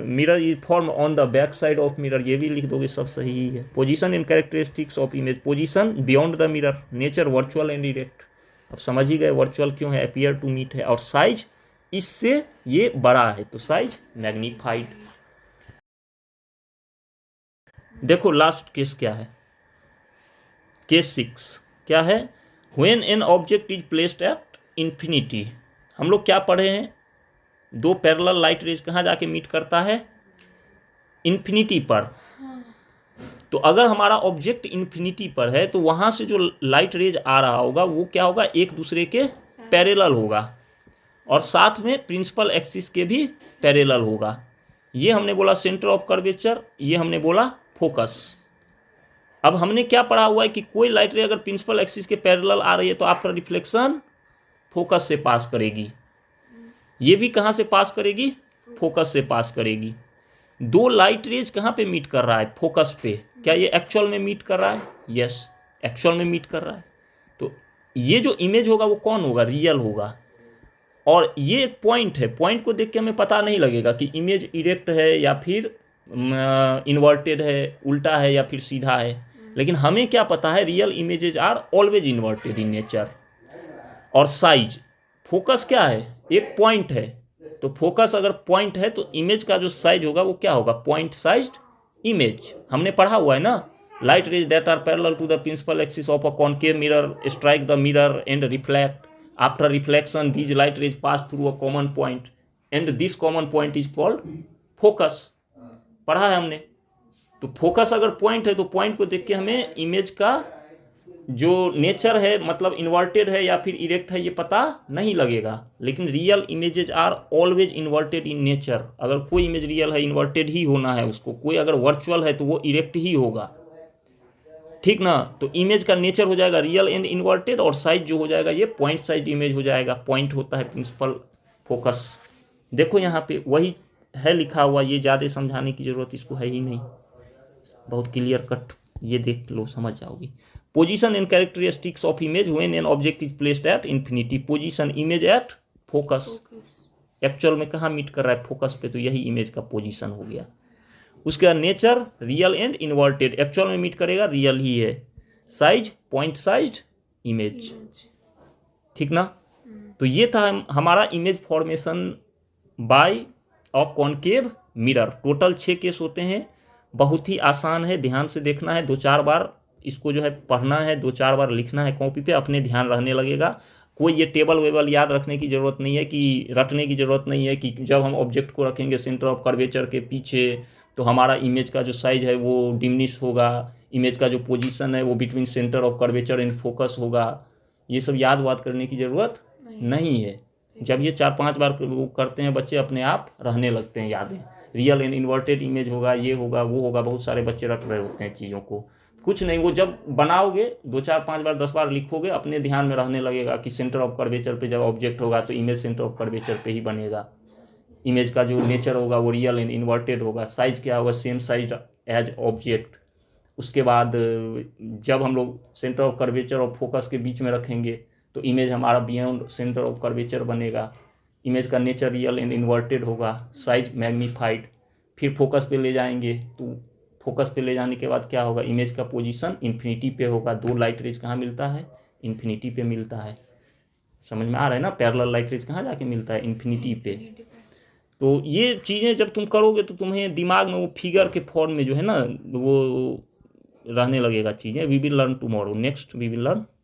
mirror is form on the back side of mirror, ये भी लिख दोगे सब सही ही है। Position and characteristics of image, position beyond the mirror, nature virtual and direct. अब समझ ही गए वर्चुअल क्यों है, अपीयर टू मीट है, और साइज इससे ये बड़ा है तो साइज मैग्नीफाइड। देखो लास्ट केस क्या है, केस 6 क्या है, when an object is placed at infinity. हम लोग क्या पढ़े हैं, 2 पैरेलल लाइट रेज कहाँ जाके मीट करता है, इंफिनिटी पर। तो अगर हमारा ऑब्जेक्ट इंफिनिटी पर है तो वहां से जो लाइट रेज आ रहा होगा वो क्या होगा, एक दूसरे के पैरेलल होगा और साथ में प्रिंसिपल एक्सिस के भी पैरेलल होगा। ये हमने बोला सेंटर ऑफ कर्वेचर, ये हमने बोला फोकस। अब हमने क्या पढ़ा हुआ है कि कोई लाइट रे अगर प्रिंसिपल एक्सिस के पैरेलल आ रही है तो आफ्टर रिफ्लेक्शन फोकस से पास करेगी। ये भी कहाँ से पास करेगी, फोकस से पास करेगी। 2 लाइट रेज कहाँ पे मीट कर रहा है, फोकस पे। क्या ये एक्चुअल में मीट कर रहा है, यस एक्चुअल में मीट कर रहा है। तो ये जो इमेज होगा वो कौन होगा, रियल होगा। और ये एक पॉइंट है, पॉइंट को देख के हमें पता नहीं लगेगा कि इमेज इरेक्ट है या फिर इन्वर्टेड है, उल्टा है या फिर सीधा है, लेकिन हमें क्या पता है, real images are always inverted in nature. और साइज, फोकस क्या है, एक पॉइंट है, तो फोकस अगर पॉइंट है तो इमेज का जो साइज होगा वो क्या होगा, पॉइंट साइज्ड इमेज। हमने पढ़ा हुआ है ना, light rays that are parallel to the principal axis of a concave mirror strike the mirror and reflect. After reflection these light rays pass through a common point and this common point is called focus. पढ़ा है हमने। तो focus अगर point है तो point को देख के हमें इमेज का जो नेचर है, मतलब इन्वर्टेड है या फिर इरेक्ट है, ये पता नहीं लगेगा। लेकिन real images are always inverted in nature. अगर कोई इमेज रियल है, इन्वर्टेड ही होना है उसको। कोई अगर वर्चुअल है तो वो इरेक्ट ही होगा, ठीक ना। तो इमेज का नेचर हो जाएगा रियल एंड इन्वर्टेड, और साइज जो हो जाएगा ये पॉइंट साइज इमेज हो जाएगा। पॉइंट होता है प्रिंसिपल फोकस। देखो यहाँ पे वही है लिखा हुआ, ये ज़्यादा समझाने की जरूरत इसको है ही नहीं, बहुत क्लियर कट, ये देख लो समझ जाओगी। Position and characteristics of image when an object is placed at infinity. Position image at focus, actual में कहाँ मीट कर रहा है, फोकस पे, तो यही इमेज का पोजीशन हो गया। उसका nature real and inverted, actual में मीट करेगा, रियल ही है। साइज पॉइंट साइज्ड इमेज, ठीक ना। तो ये था हमारा image formation by a concave mirror. Total 6 case होते हैं, बहुत ही आसान है, ध्यान से देखना है, 2-4 बार इसको जो है पढ़ना है, 2-4 बार लिखना है कॉपी पे, अपने ध्यान रहने लगेगा। कोई ये टेबल वेबल याद रखने की ज़रूरत नहीं है, कि रटने की ज़रूरत नहीं है कि जब हम ऑब्जेक्ट को रखेंगे सेंटर ऑफ कर्वेचर के पीछे तो हमारा इमेज का जो साइज है वो डिमिनिश होगा, इमेज का जो पोजीशन है वो between centre of curvature and focus होगा। ये सब याद वाद करने की ज़रूरत नहीं है। जब ये 4-5 बार वो करते हैं बच्चे, अपने आप रहने लगते हैं यादें। रियल एंड इन्वर्टेड इमेज होगा, ये होगा, वो होगा, बहुत सारे बच्चे रट रहे होते हैं चीज़ों को। कुछ नहीं, वो जब बनाओगे 2-4-5 बार 10 बार लिखोगे, अपने ध्यान में रहने लगेगा कि सेंटर ऑफ कर्वेचर पे जब ऑब्जेक्ट होगा तो इमेज सेंटर ऑफ कर्वेचर पे ही बनेगा। इमेज का जो नेचर होगा वो रियल एंड इन्वर्टेड होगा। साइज क्या होगा, सेम साइज एज ऑब्जेक्ट। उसके बाद जब हम लोग सेंटर ऑफ कर्वेचर और फोकस के बीच में रखेंगे तो इमेज हमारा बियॉन्ड सेंटर ऑफ कर्वेचर बनेगा। इमेज का नेचर रियल एंड इन्वर्टेड होगा, साइज मैग्नीफाइड। फिर फोकस पे ले जाएंगे तो फोकस पे ले जाने के बाद क्या होगा, इमेज का पोजीशन इन्फिनिटी पे होगा। 2 लाइट रेज कहाँ मिलता है, इन्फिनिटी पे मिलता है। समझ में आ रहा है ना, पैरेलल लाइट रेज कहाँ जाके मिलता है, इन्फिनिटी पे। तो ये चीज़ें जब तुम करोगे तो तुम्हें दिमाग में वो फिगर के फॉर्म में जो है ना वो रहने लगेगा चीज़ें। We will learn tomorrow, next we will learn